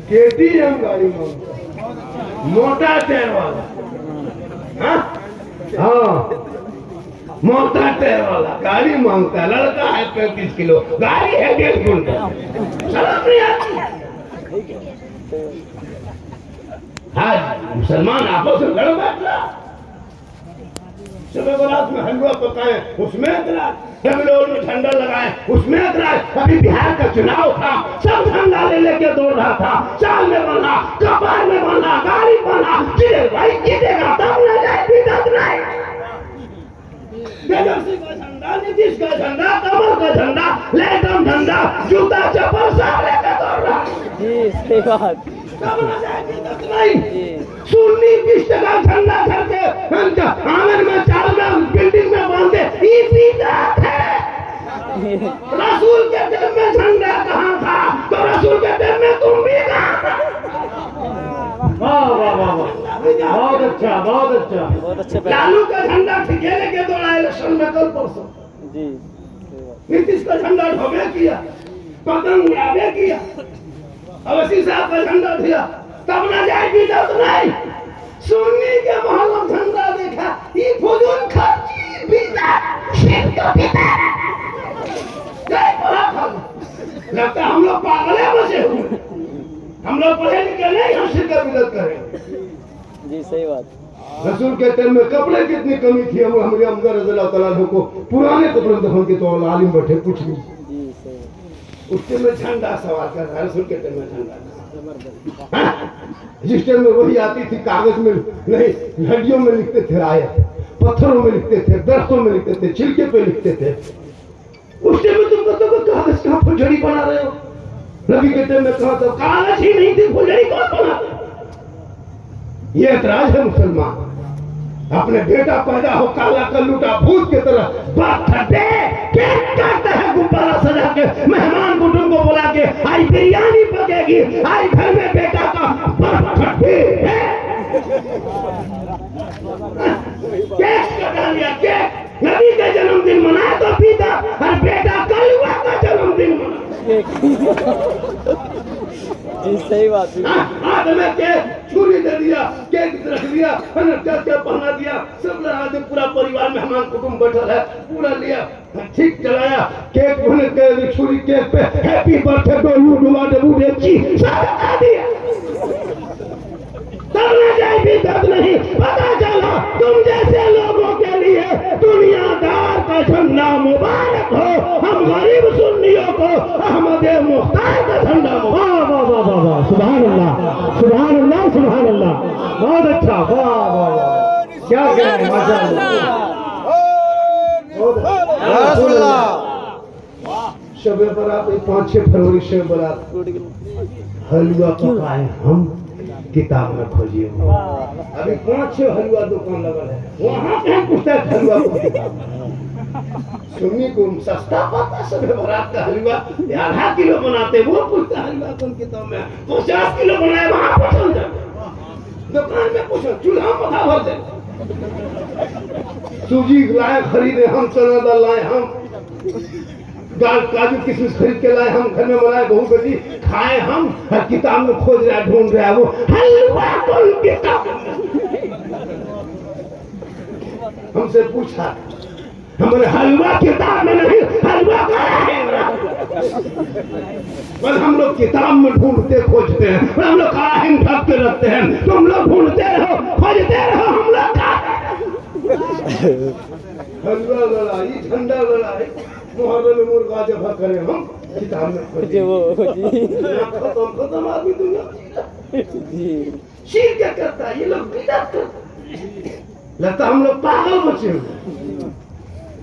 KTM गाड़ी में मोटा टायर वाला, हाँ मोटा टायर वाला गाड़ी मांगता है, लड़का है 35 किलो, गाड़ी है 1.5 कुंटल, शर्म नहीं आती। आज मुसलमान आपस में लड़ बैठ रहा, सुबह बारात में हलवा पकाए उसमें एतराज, तमिलनाडु में झंडा लगाए उसमें एतराज। अभी बिहार का चुनाव था, सब झंडा ले लेके दौड़ रहा था, चाल में बना, कपार में बना, गाड़ी बना, जिधर भाई जीतेगा तब न जाए बिदत नहीं। तेजस्वी का झंडा, नीतीश का झंडा, कमल का झंडा, लेटम झंडा, जूता चप्पल सब लेके दौड़ रहा। जी सही बात। तब न जाए बिदत नहीं। सुन्नी 20 टका झंडा करके आंगन में चाल में बिल्डिंग में बांधे, ये बिदत है। रसूल के टाइम में झंडा कहाँ था, तो रसूल के टाइम में तुम भी कहाँ था। वाह वाह वाह वाह, बहुत अच्छा बहुत अच्छा। बहुत अच्छे पैर। लालू का झंडा ठिकेले के दौड़ा इलेक्शन में कल परसों, जी सही बात। नीतीश का झंडा ढोबे किया, पतंग उड़ावे किया, अवसी साहब का झंडा दिया, तब न जाए बिदत नहीं। सुन्नी के मोहल्ला झंडा देखा, ये फजूल खर्ची बिदत शिरक बिदत। जय पराखंड, लगता है हम लोग पागल है बसे हुए, हम लोग पढ़े लिखे नहीं, हम शिरक बिदत करें। जी सही बात। रसूल के टाइम में कपड़े कितनी कमी थी, हम हमारे अमजद रज़ियल्लाहु तआला अन्हु को पुराने कपड़े दफन के तो आलिम बैठे कुछ नहीं, जी सही। उसके में झंडा सवार कर रहा है। रसूल के टाइम में झंडा जिस टाइम में वही आती थी, कागज में नहीं, हड्डियों में लिखते थे आयत, पत्थरों में लिखते थे, दरख्तों में लिखते थे, छिलके पे लिखते थे। उस टाइम में तुम कहते हो कागज कहाँ फुलझड़ी बना रहे हो, नबी के टाइम में कहा तो कागज ही नहीं थी, फुलझड़ी कौन बनाते। ये ऐतराज है मुसलमान, अपने बेटा पैदा हो काला कल्लूटा भूत की तरह बात करते काटता है, गुब्बारा सजा के मेहमान कुटुंब को बुला के, आई बिरयानी पकेगी, आई घर में बेटा का बर्थडे है, केक कटा लिया, केक नबी का जन्मदिन मनाया तो पिता और बेटा कलुआ का जन्मदिन मनाया। जी सही बात। हाथ में केक छुरी दे दिया, केक रख दिया, क्या पहना दिया, सब लगा दे, पूरा परिवार मेहमान कुटुंब बैठा है, पूरा लिया, ठीक चलाया, केक बने के छुरी केक पे happy birthday to you डुआ Dabboo डेची सब बता दिया। तब न जाए भी दर्द नहीं, पता चला तुम जैसे लोगों के लिए दुनियादार का झंडा मुबारक हो, हम गरीब सुन्नियों को अहमद मुख्तार का झंडा मुबारक। वाह वाह वाह वाह वाह, सुभान अल्लाह सुभान अल्लाह सुभान अल्लाह, बहुत अच्छा। वाह वाह वाह, क्या कहें, माशाअल्लाह। शबे बारात 5-6 फरवरी शबे बारात हलवा पकाए हम, किताब में खोजिए, अभी 5-6 हलवा दुकान लगल है, वहाँ कहाँ पूछता है हलवा को किताब सुन्नी को सस्ता पता, शबे बारात का हलवा 1/2 किलो बनाते, वो पूछता हलवा कौन किताब में 50 किलो बनाए, वहाँ पूछो दुकान में पूछो, चूल्हा पता भर दे। सूजी लाए खरीदे हम, चना दाल लाए हम, दाल काजू किशमिश खरीद के लाए हम, घर में बनाए बहू बेटी खाए हम, हर किताब में खोज रहा है, ढूंढ रहा है वो हलवा कौन किताब। हमसे पूछा, हमारे हलवा किताब में नहीं, हलवा कहाँ है। बस हम लोग किताब में ढूंढते खोजते हैं, और हम लोग काहिन ढकते रखते हैं, तुम लोग ढूंढते रहो खोजते रहो, हम लोग हलवा लड़ाई झंडा लड़ाई मुहर्रम में मुर्गा जब करें हम किताब में खोजे, वो जी खत्म आदमी दुनिया जी। शीर क्या करता है, ये लोग बिदअत करते, लगता हम लोग पागल बचे हुए।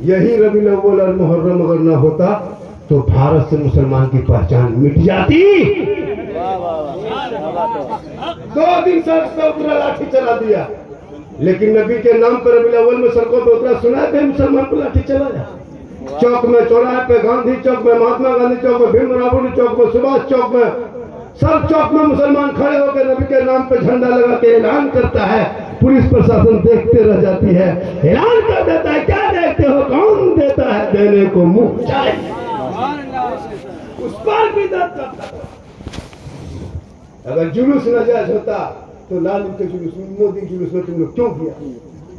यही रबीउल अव्वल और मुहर्रम अगर न होता तो भारत से मुसलमान की पहचान मिट जाती। वाह वाह वाह, क्या बात है। 2 दिन सड़क पे उतरा, लाठी चला दिया, लेकिन नबी के नाम पर रबीउल अव्वल में सड़कों पे उतरा, सुना है मुसलमान को लाठी चलाया, चौक में, चौराहे पे, गांधी चौक में, महात्मा गांधी चौक में, भीमराव चौक में, सुभाष चौक में, सब चौक में मुसलमान खड़े होकर नबी के नाम पे झंडा लगा के ऐलान करता है। पुलिस प्रशासन देखते रह जाती है, ऐलान कर देता है। क्या देखते हो, कौन देता है देने को मुंह चाहे, उस पर भी दर्द करता है। अगर जुलूस नाजायज होता तो लालू के जुलूस में, मोदी के जुलूस में तुम लोग क्यों किया,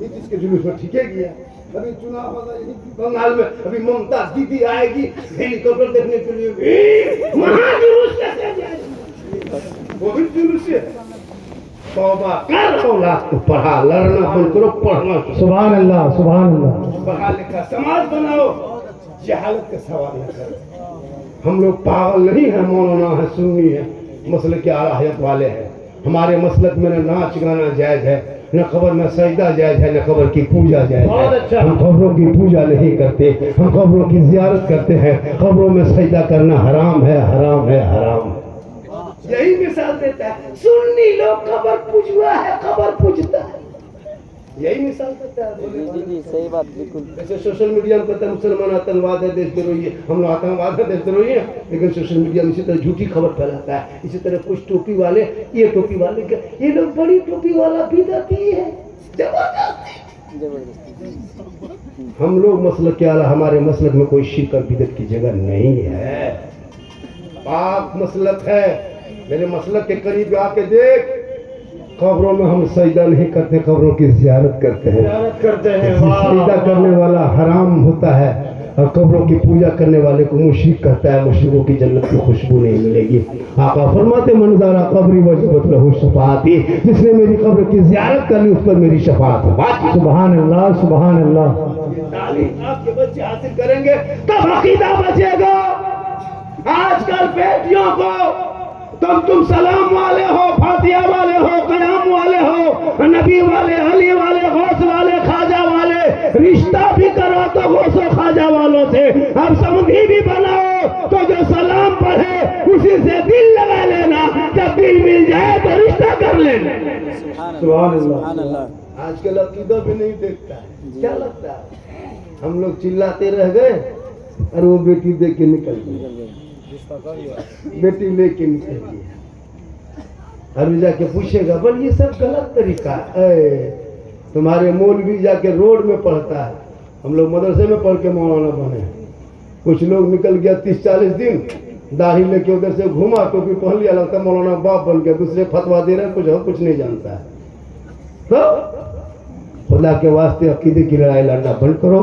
नीतीश के जुलूस में ठीक है किया। अभी चुनाव होगा बंगाल में, अभी ममता दीदी आएगी हेलीकॉप्टर देखने के लिए, महाजुलूस कैसे जाएगी, वो भी जुलूस है। तौबा कर, औलाद को पढ़ा, लड़ना बंद करो, पढ़ना। सुभान अल्लाह, सुभान अल्लाह। पढ़ा लिखा समाज बनाओ, जहालत का सवाल न करो। हम लोग पागल नहीं है, मौलाना है, सुन्नी है, मसलक के आला वाले हैं। हमारे मसलक में न नाच गाना जायज है, न कब्र में सजदा जायज है, न कब्र की पूजा जायज है। अच्छा। हम कब्रों की पूजा नहीं करते, हम कब्रों की जियारत करते हैं। कब्रों में सजदा करना हराम है, हराम है, हराम है। यही मिसाल देता है, सुन्नी लोग कब्र पूजवा है, कब्र पूजता है, यही मिसाल देता है। जी जी सही बात, बिल्कुल। जैसे सोशल मीडिया में कहते हैं मुसलमान आतंकवाद है, देशद्रोही है, हम लोग आतंकवाद है, देशद्रोही है, लेकिन सोशल मीडिया में इसी तरह झूठी खबर फैलाता है। इसी तरह कुछ टोपी वाले, ये टोपी वाले, ये लोग बड़ी टोपी वाला बिदअती है, जबरदस्ती। हम लोग मसलक के आला, हमारे मसलक में कोई शिर्क और बिदअत की जगह नहीं है, पाक मसलक है। मेरे मसलक के करीब आके देख, कब्रों में हम सजदा नहीं करते, कब्रों की जियारत करते हैं। सजदा करने वाला हराम होता है और कब्रों की पूजा करने वाले को मुशरिक कहता है। मुशरिकों की जन्नत की खुशबू नहीं मिलेगी। आका फरमाते मंज़ारा कब्री वजबत लहू शफाअती, जिसने मेरी कब्र की जियारत कर ली उस पर मेरी शफाअत होगी। सुभान अल्लाह, सुभान अल्लाह। तालीम आपके बच्चे हासिल करेंगे तब अकीदा बचेगा। आजकल बेटियों को तुम सलाम वाले हो, फातिहा वाले हो, कयाम वाले हो, नबी वाले, अली वाले, गौस वाले, खाजा वाले, रिश्ता भी करो तो गौस और खाजा वालों से। अब समधी भी बनाओ तो जो सलाम पढ़े उसी से दिल लगा लेना, जब दिल मिल जाए तो रिश्ता कर लेना। सुभान अल्लाह। आजकल अकीदा भी नहीं देखता है। क्या लगता है हम लोग चिल्लाते रह गए और वो बेटी देख के निकल गई, बेटी लेके निकल गई। अभी जाके पूछेगा, बोल ये सब गलत तरीका है। तुम्हारे मौलवी जाके रोड में पढ़ता है, हम लोग मदरसे में पढ़ के मौलाना बने। कुछ लोग निकल गया 30-40 दिन, दाढ़ी लेके उधर से घूमा, टोपी पहन लिया, लगता मौलाना बाप बन गया, दूसरे फतवा दे रहे हैं, कुछ नहीं जानता है। तो खुदा के वास्ते अकीदे की लड़ाई लड़ना बंद करो,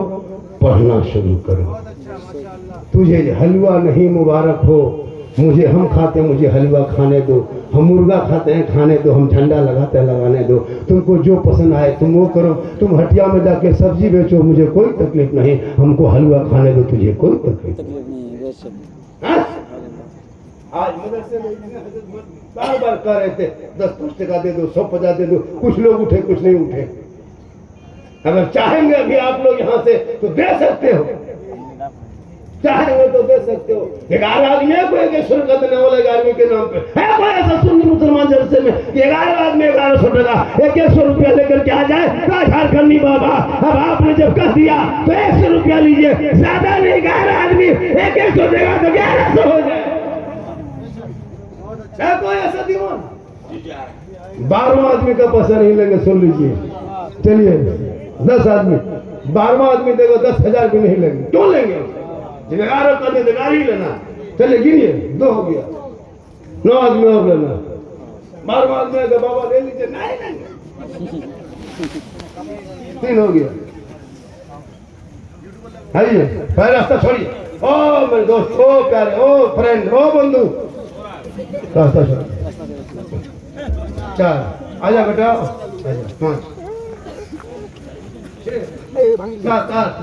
पढ़ना शुरू करो। तुझे हलवा नहीं मुबारक हो, मुझे हम खाते मुझे हलवा खाने दो, हम मुर्गा खाते हैं खाने दो, हम झंडा लगाते हैं लगाने दो, तुमको जो पसंद आए तुम वो करो। तुम हटिया में जाके सब्जी बेचो, मुझे कोई तकलीफ नहीं, हमको हलवा खाने दो, तुझे कोई तकलीफ नहीं। आज मदरसे में बार बार कह रहे थे 10-5 टका दे दो, 100-50 दे दो, कुछ लोग उठे कुछ नहीं उठे। अगर चाहेंगे अभी आप लोग यहाँ से तो दे सकते हो, चाहेंगे तो दे सकते हो। 11 आदमी है, कोई 100 टका देने वाला 11वीं के नाम पे है, कोई ऐसा सुन्नी मुसलमान जलसे में 11 आदमी 1100 टका 100 रुपया लेकर के आ जाए, झारखंडी बाबा। अब आपने जब कह दिया तो 100 रुपया लीजिए, ज्यादा नहीं, 11 आदमी 100 देगा तो 1100 हो जाए। कोई ऐसा दीवान 12वां आदमी का पैसा नहीं लेंगे, सुन लीजिए। चलिए 10 आदमी, 12वां आदमी देगा 10,000 भी नहीं लेंगे। क्यों लेंगे? 11 का दे, 11 ही लेना। चलिए गिनिए, 2 हो गया, 9 आदमी और लेना। 12वां आदमी अगर बाबा ले लीजिए, नहीं लेंगे, 3 हो गया। आइए पहले रास्ता छोड़िए। ओ मेरे दोस्त, ओ प्यारे, ओ फ्रेंड, ओ बंधु, रास्ता छोड़िए। 4 आजा बेटा, आजा 5 7 8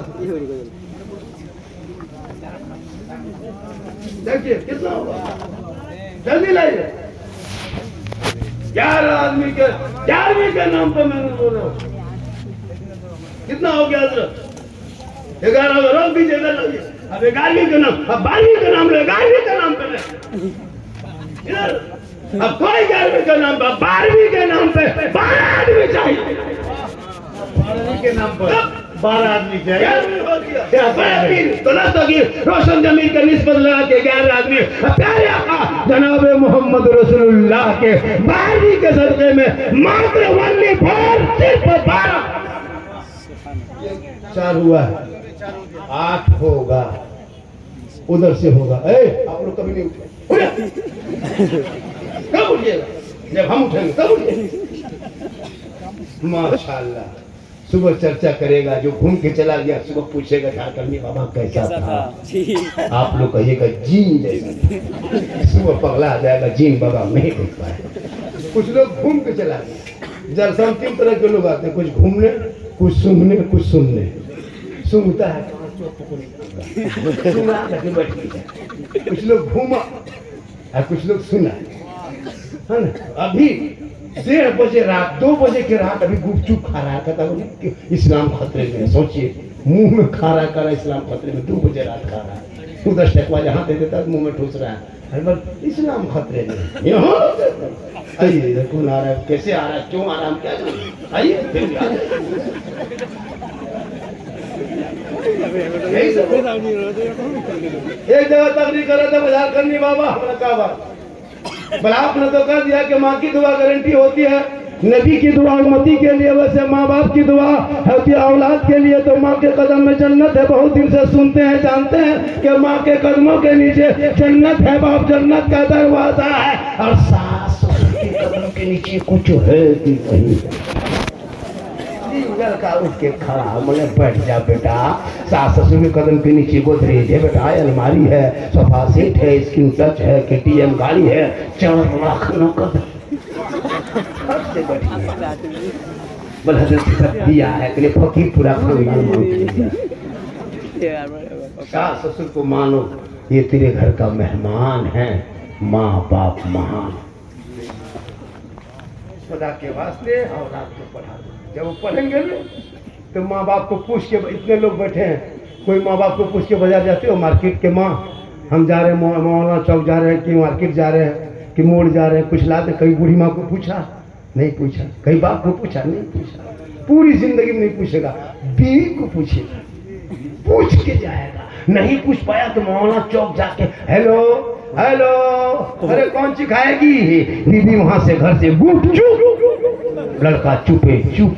देखिए कितना होगा, जल्दी लाइए। 11 आदमी के 11वीं के नाम पे मैंने बोला, कितना हो गया हजरत? 11 रोक दीजिए, अब 11वीं के नाम, अब 12वीं के नाम ले, 11वीं के नाम पे ले। अब कोई 11वीं के नाम पे, 12वीं के नाम पे 12 आदमी चाहिए, 12वीं के नाम पर 12 आदमी क्या चाहिए। हो गया? तो ना कि रोशन जमीन का निस्बत लगा के 11 आदमी प्यारे आका जनाब मोहम्मद रसूलुल्लाह के 12वीं के सदक़े में मात्र वनली फॉर सिर्फ 12 4 हुआ है, 8 होगा, उधर से होगा। आप लोग कभी नहीं उठे, कब उठिएगा? जब हम उठेंगे तब उठेंगे। माशाल्लाह, सुबह चर्चा करेगा, जो घूम के चला गया सुबह पूछेगा झारखंडी बाबा कैसा था। आप लोग कहिएगा जीन जैसा। सुबह पगला आ जाएगा, जीन बाबा नहीं देख पाए। कुछ लोग घूम के चला गया। जलसा 3 तरह के लोग आते हैं, कुछ घूमने, कुछ सूंघने, कुछ सुनने। सूंघता है, सुना करके बैठ गया। कुछ लोग घूमा और कुछ लोग सुना, है ना। अभी 1:30 बजे रात, 2 बजे की रात अभी गुपचुप खा रहा था। इस्लाम खतरे में, सोचिए, मुंह में खा रहा कर इस्लाम खतरे में, 2 बजे रात खा रहा है। उधर टकवा जहाँ दे देता मुंह में ठूस रहा है, इस्लाम खतरे में। यहाँ आइए, कौन आ रहा है, कैसे आ रहा है, क्यों आ रहा है, हम क्या जाने। आइए एक जगह तकरीर कर रहा था झारखंडी बाबा, हमने कहा बात बोला, आपने तो कर दिया कि माँ की दुआ गारंटी होती है, नबी की दुआ उम्मती के लिए, वैसे माँ बाप की दुआ होती है औलाद के लिए। तो माँ के कदम में जन्नत है, बहुत दिन से सुनते हैं, जानते हैं कि माँ के कदमों के नीचे जन्नत है, बाप जन्नत का दरवाजा है। और सास ससुर के कदम के नीचे कुछ है कि नहीं? लड़का उठ के खड़ा, बोले बैठ जा बेटा, सास ससुर के कदम के नीचे गोदरेज है बेटा, अलमारी है, सोफा सेट है, स्क्रीन टच है, KTM गाड़ी है, 4 लाख नकद से बैठी बोला दिया है कि फकीर पूरा खानदान। सास ससुर को मानो ये तेरे घर का मेहमान है, माँ बाप महान। खुदा के वास्ते औलाद को पढ़ा दो। जब वो पढ़ेंगे ना तो माँ बाप को पूछ के, इतने लोग बैठे हैं, कोई माँ बाप को पूछ के बाजार जाते हो मार्केट के, माँ हम जा रहे हैं मौलाना चौक जा रहे हैं कि मार्केट जा रहे हैं कि मोड़ जा रहे हैं, कुछ लाते? कहीं बूढ़ी माँ को पूछा? नहीं पूछा। कहीं बाप को पूछा? नहीं पूछा। पूरी जिंदगी में नहीं पूछेगा, बीवी को पूछेगा, पूछ के जाएगा। नहीं पूछ पाया तो मौलाना चौक जाके हेलो हेलो, अरे कौन सी खाएगी? बीबी वहां से घर से गुपचुप, लड़का चुपे चुप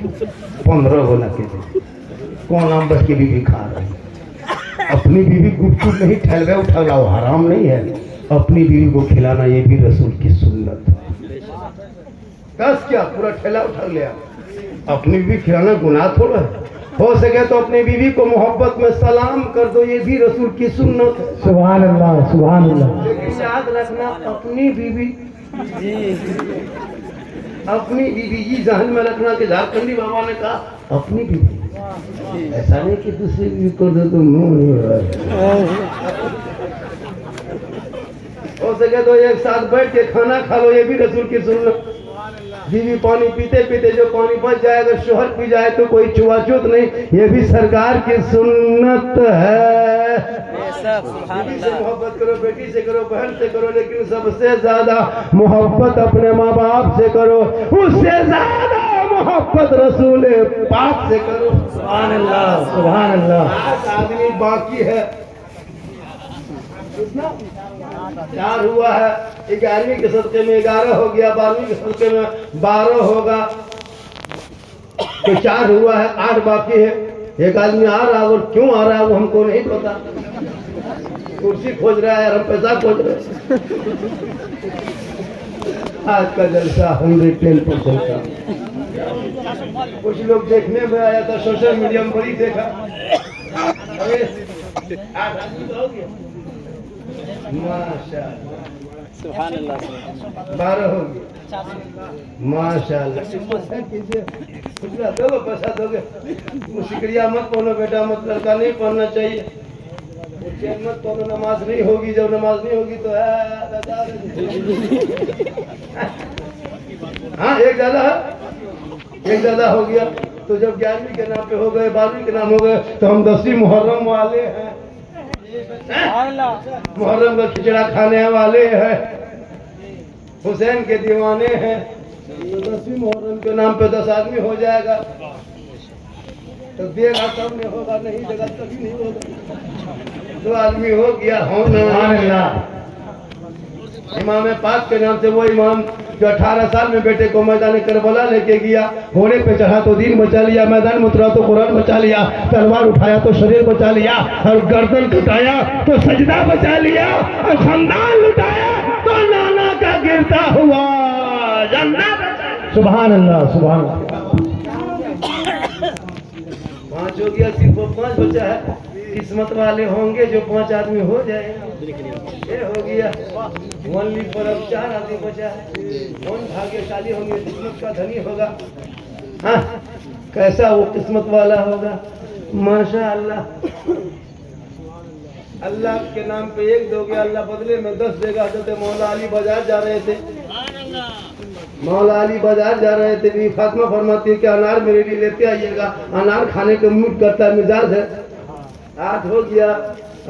15 होना के दे, कौन आम बैठ के बीबी खा रही। अपनी बीबी गुपचुप नहीं, ठहलवे उठा हराम नहीं है। अपनी बीवी को खिलाना ये भी रसूल की सुन्नत है। कस क्या पूरा ठेला उठा लिया, अपनी बीवी खिलाना गुनाह थोड़ा है। हो सके तो अपनी बीवी को मोहब्बत में सलाम कर दो, ये भी रसूल की सुन्नत है। सुभान अल्लाह, सुभान अल्लाह। लेकिन याद रखना, अपनी बीवी अपनी बीवी ये जहन में रखना कि झारखंडी बाबा ने कहा अपनी बीवी, ऐसा नहीं कि दूसरी बीवी को दो तो हो सके तो एक साथ बैठ के खाना खा लो, ये भी रसूल की सुन्नत। बीवी पानी पीते पीते जो पानी बच जाए, अगर शोहर पी जाए तो कोई छुआछूत नहीं, ये भी सरकार की सुन्नत है। बीवी से मोहब्बत करो, बेटी से करो, बहन से करो, लेकिन सबसे ज्यादा मोहब्बत अपने माँ बाप से करो, उससे ज्यादा मोहब्बत रसूल पाक से करो। सुभान अल्लाह, सुभान अल्लाह। आज आदमी बाकी है, 4 हुआ है, 11वीं के सदक़े में 11 हो गया, 12वीं के सदक़े में 12 होगा, तो 4 हुआ है, 8 बाकी है। एक आदमी आ रहा है, और क्यों आ रहा है वो हमको नहीं पता, कुर्सी खोज रहा है और हम पैसा खोज रहे हैं। आज का जलसा 110% का। कुछ लोग देखने में आया था, सोशल मीडिया में बड़ी देखा, 8 आदमी तो हो गया, माशाअल्लाह, सुभान अल्लाह। 12 हो गए, माशाअल्लाह। खुजरा दोगे, पैसा दोगे, मुशिकरिया मत पहनो बेटा, मत लड़का नहीं पहनना चाहिए, चैन मत पहनो, नमाज नहीं होगी, जब नमाज नहीं होगी तो हाँ एक ज्यादा हो गया। तो जब 11वीं के नाम पे हो गए, 12वीं के नाम हो गए, तो हम 10वीं मुहर्रम वाले हैं, मुहर्रम का खिचड़ा खाने वाले हैं, हुसैन के दीवाने हैं। तो 10वीं मुहर्रम के नाम पे 10 आदमी हो जाएगा, तो देगा तब नहीं होगा, नहीं देगा तभी नहीं होगा। तो आदमी हो गया हो ना। इमाम पाक के नाम से वो इमाम जो 18 साल में बेटे को मैदान करबला लेके गया, घोड़े पे चढ़ा तो दीन बचा लिया, मैदान में उतरा तो कुरान बचा लिया, तलवार उठाया तो शरीर बचा लिया, और गर्दन कटाया तो सजदा बचा लिया, और खानदान लुटाया तो नाना का गिरता हुआ जन्नत। सुभान अल्लाह, सुभान अल्लाह। 5 हो गया, सिर्फ 5 बचा है। किस्मत वाले होंगे जो 5 आदमी हो जाएगा। ये हो गया ओनली पर अब 4 आदमी बचा है। कौन भाग्यशाली होंगे, किस्मत का धनी होगा। हाँ, कैसा वो किस्मत वाला होगा। माशा अल्लाह, अल्लाह के नाम पे 1 दोगे, अल्लाह बदले में 10 देगा। जैसे मौला अली बाजार जा रहे थे, मौला अली बाजार जा रहे थे, बीवी फातिमा फरमाती है कि अनार मेरे लिए लेते आइएगा। अनार खाने का मूड करता है, मिजाज है। 8 हो गया।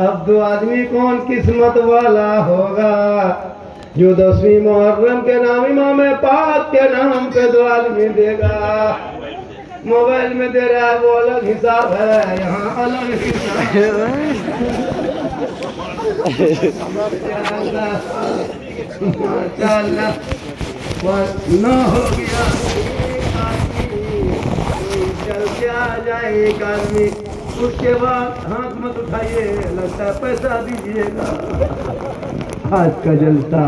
अब 2 आदमी कौन किस्मत वाला होगा जो 10वीं मुहर्रम के नाम इमाम पाक के नाम पे 2 आदमी देगा। मोबाइल में दे रहा है वो अलग हिसाब है, यहाँ अलग हिसाब न हो गया। चल के आ जाए एक आदमी, उसके बाद हाथ मत उठाइए, लगता है पैसा दीजिएगा। आज का जलसा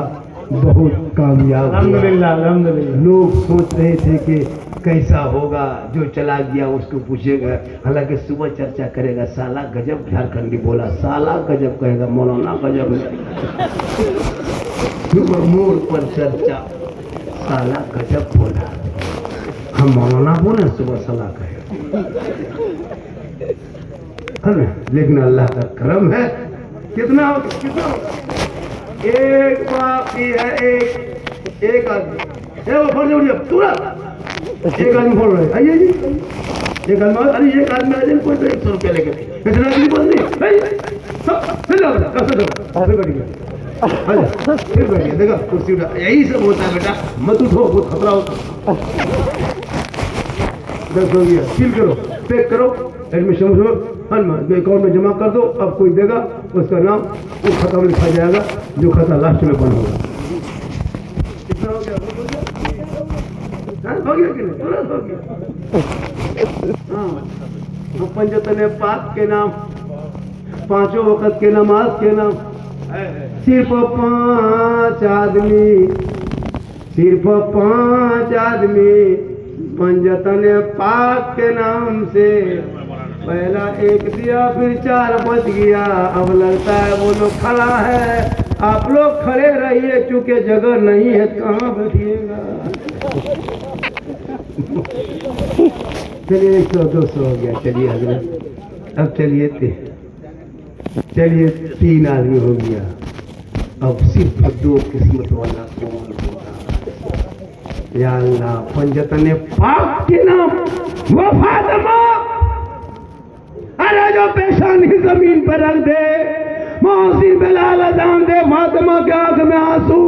बहुत कामयाब हुआ। अल्हम्दुलिल्लाह, अल्हम्दुलिल्लाह। लोग सोच रहे थे कि कैसा होगा, जो चला गया उसको पूछेगा। हालांकि सुबह चर्चा करेगा, साला गजब झारखंडी बोला, साला गजब कहेगा, मौलाना गजब सुबह मोड़ पर चर्चा, साला गजब बोला। हम मौलाना बोले, सुबह साला कहेगा, है ना? लेकिन अल्लाह का करम है। कितना हो, कितना हो? एक बाकी है, एक आदमी। वो फोन जोड़िए तुरंत। एक आदमी फोन रहे, आइए जी। एक आदमी, अरे एक आदमी आ जाए, कोई तो 100 रुपया लेके। कितना आदमी बोल रही फिर बैठिए, देखा कुर्सी उठा। यही सब होता है बेटा, मत उठो, बहुत खतरा होता। 10 हो गया, सील करो, पैक करो, एडमिशन अकाउंट में जमा कर दो। अब कोई देगा, उसका नाम उस खाता में लिखा जाएगा, जो खाता लास्ट में बंद होगा। कितना हो गया? हो गया कि नहीं? तुरंत हो गया। हाँ, तो पंजतन पाक के नाम, 5 वक्त के नमाज के नाम, सिर्फ 5 आदमी, सिर्फ 5 आदमी पंजतन पाक के नाम से। पहला 1 दिया, फिर 4 बज गया। अब लगता है वो लोग खड़ा है, आप लोग खड़े रहिए, चूंकि जगह नहीं है, कहाँ बैठिएगा। चलिए 100 200 हो गया। चलिए हजरत, अब चलिए 3 आदमी हो गया। अब सिर्फ 2 किस्मत वाला कौन होगा। या अल्लाह, पंजतन पाक के नाम, वो फातिमा, अरे जो पेशानी जमीन पर रख दे, मौसी बिलाल अजान दे, फातिमा के आंख में आंसू,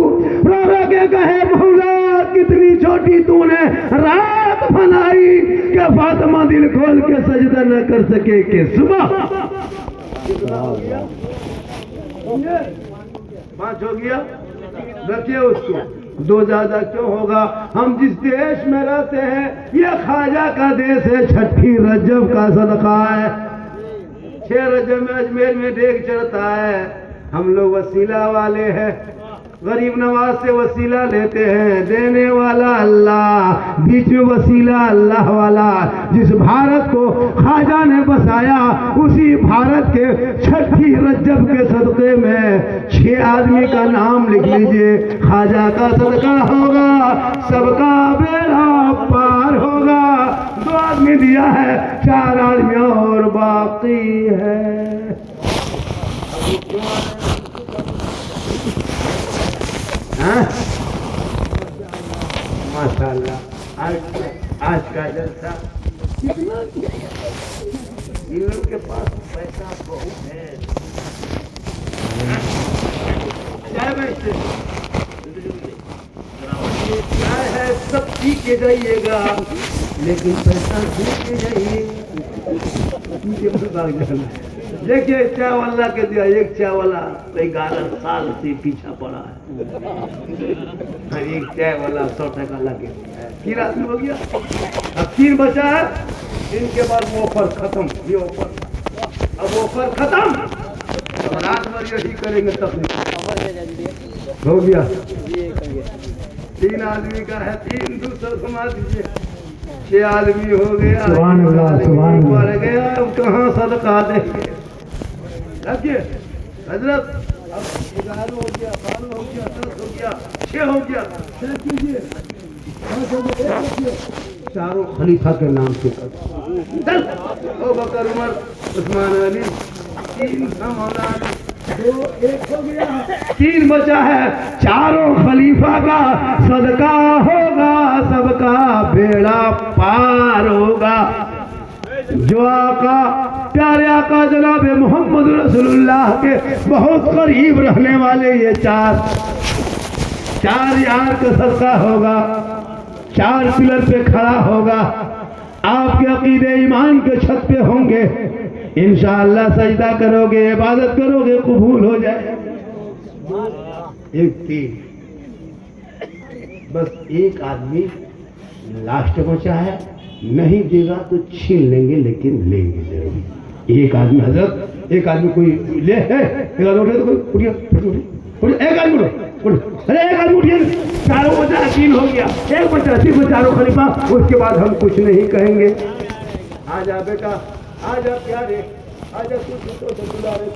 रो रो के कहे, मौला कितनी छोटी तूने रात बनाई कि फातिमा दिल खोल के सजदा न कर सके कि सुबह। 5 हो गया, रखिए उसको। 2 ज्यादा क्यों होगा? हम जिस देश में रहते हैं, ये ख्वाजा का देश है। 6 रजब का सदका है। 6 रजब में अजमेर में डेग चढ़ता है। हम लोग वसीला वाले हैं, गरीब नवाज से वसीला लेते हैं। देने वाला अल्लाह, बीच में वसीला अल्लाह वाला। जिस भारत को ख्वाजा ने बसाया, उसी भारत के 6 रजब के सदक़े में 6 आदमी का नाम लिख लीजिए। ख्वाजा का सदका होगा, सबका बेड़ा पार होगा। 2 आदमी दिया है, 4 आदमी और बाकी है। माशाअल्लाह, आज का जलसा कितना, इन लोगों के पास पैसा बहुत है। चाय है, सब पी के जाइएगा, लेकिन पैसा दे के जाइए। देखिए चावल्ला के दिया एक चावला 11 साल से पीछा पड़ा है। एक चाय वाला 100 टका लगे फिर आदमी हो गया। अब 3 बचा है, इनके बाद वो ऑफर खत्म। ये ऑफर अब ऑफर खत्म, अब रात भर यही करेंगे तब हो गया। 3 आदमी का है, 3 दूसरा घुमा दीजिए, 6 आदमी हो गया। सुभान अल्लाह, सुभान अल्लाह। मर गया, अब कहाँ सदका देंगे? रखिए हजरत, अब 11 हो गया, 12 हो गया, 10 हो गया, 6 हो गया, 6 कीजिए, 5 हो गया, 1 रखिए। चारों खलीफा के नाम से कर चल। ओ बकर, उमर, उस्मान, अली, 3 मौला, 2 1 हो गया, 3 बचा है। चारों खलीफा का सदका होगा, सबका बेड़ा पार होगा। जो आका प्यारे आका जनाब मोहम्मद रसूलुल्लाह के बहुत करीब रहने वाले ये 4 यार का सदका होगा, 4 पिलर पे खड़ा होगा, आपके अकीदे ईमान के छत पे होंगे, इंशाअल्लाह सजदा करोगे, इबादत करोगे, कबूल हो जाए। 1 3 बस 1 आदमी लास्ट बचा है, नहीं देगा तो छीन लेंगे, लेकिन लेंगे जरूर। 1 आदमी हजरत, 1 आदमी कोई ले है, 1 आदमी उठे तो कोई उठिए, उठिए, 1 आदमी उठो, अरे 1 आदमी उठिए। चारों बचा, 3 हो गया, 1 बचा, सिर्फ चारों खलीफा। उसके बाद हम कुछ नहीं कहेंगे। आ जा बेटा, आ जा प्यारे, आ जा, कुछ तो बुला रहे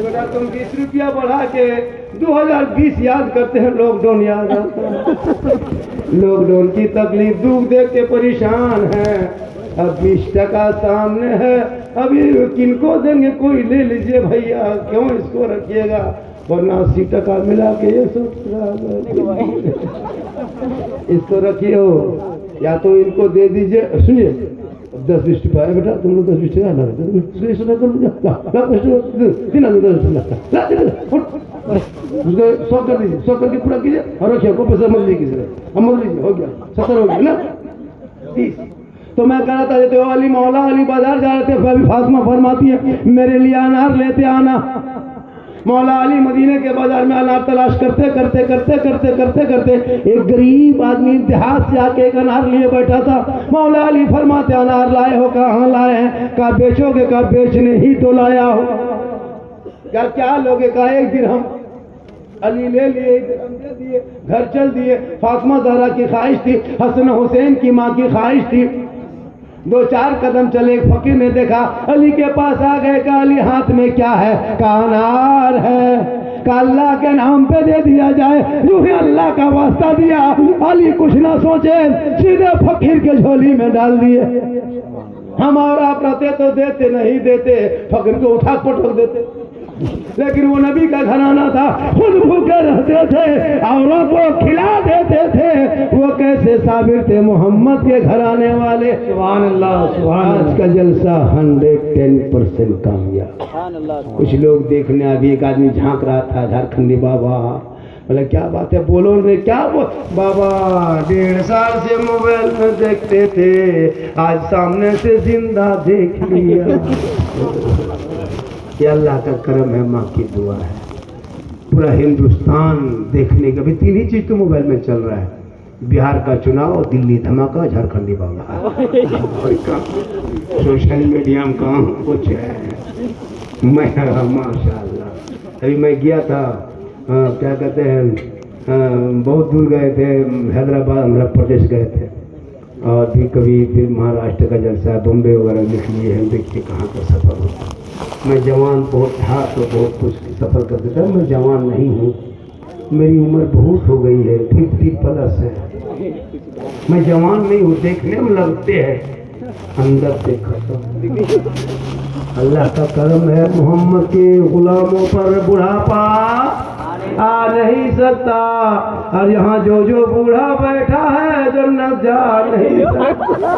बेटा। तुम 20 रुपया बढ़ा के 2020 याद करते हैं, लॉकडाउन याद आता है। लॉकडाउन की तकलीफ दुख देख के परेशान है। अब 20 टका सामने है, अभी किनको देंगे? कोई ले लीजिए भैया, क्यों इसको रखिएगा, वरना 80 टका मिला के ये सोच रहा है इसको रखिए हो, या तो इनको दे दीजिए। सुनिए 10-20 रुपया है बेटा, तुम लोग 10-20 टका ला, 100 कर दीजिए, 100 करके पूरा कीजिए और रखिए, को पैसा मत लीजिए किसी ने, हम मत लीजिए, हो गया 70 हो गया ना 30। तो मैं कह रहा था तो अली मौला अली बाजार जा रहे थे, अभी फातिमा फरमाती है मेरे लिए अनार लेते आना। मौला अली मदीने के बाजार में अनार तलाश करते करते करते करते करते करते एक गरीब आदमी देहात से आके एक अनार लिए बैठा था। मौला अली फरमाते अनार लाए हो? कहाँ लाए हैं? कहा बेचोगे? कहा बेचने ही तो लाया हो। क्या क्या लोगे? कहा 1 दिरहम। अली ले लिए, 1 दिरहम दे दिए, घर चल दिए। फातिमा ज़हरा की ख्वाहिश थी, हसन हुसैन की माँ की ख्वाहिश थी। 2-4 कदम चले, एक फकीर ने देखा, अली के पास आ गए। कहा अली हाथ में क्या है? कहा अनार है। कहा अल्लाह के नाम पे दे दिया जाए। यूं ही अल्लाह का वास्ता दिया। अली कुछ ना सोचे, सीधे फकीर के झोली में डाल दिए। हम और आप रहते तो देते, नहीं देते फकीर को उठा पटक देते। लेकिन वो नबी का घराना था, खुद भूखे रहते थे, औरों को खिला देते थे। वो कैसे साबिर थे मोहम्मद के घराने वाले। सुभान अल्लाह, सुभान आज का जलसा 110% कामयाब। कुछ लोग देखने, अभी एक आदमी झांक रहा था, झारखंडी बाबा, बोले क्या बात है, बोलो रे, क्या बाबा 1.5 साल से मोबाइल में देखते थे, आज सामने से जिंदा देख लिया। ये अल्लाह का करम है, माँ की दुआ है। पूरा हिंदुस्तान देखने का भी 3 ही चीज तो मोबाइल में चल रहा है, बिहार का चुनाव, दिल्ली धमाका, झारखंडी बाबा। सोशल मीडिया में कहाँ कुछ है। मैं माशाल्लाह, अभी मैं गया था, क्या कहते हैं, बहुत दूर गए थे, हैदराबाद आंध्र प्रदेश गए थे, और भी कभी फिर महाराष्ट्र का जलसा, बम्बे वगैरह लिख लिए हैं। देखिए कहाँ का सफ़र होता है। मैं जवान बहुत था तो बहुत कुछ सफ़र करते थे, मैं जवान नहीं हूँ, मेरी उम्र बहुत हो गई है, 50+ है। मैं जवान नहीं हूँ, देखने में लगते हैं, अंदर से खत्म। अल्लाह का करम है, मोहम्मद के गुलामों पर बुढ़ापा आ नहीं सकता, और यहाँ जो जो बूढ़ा बैठा है जन्नत जा नहीं सकता।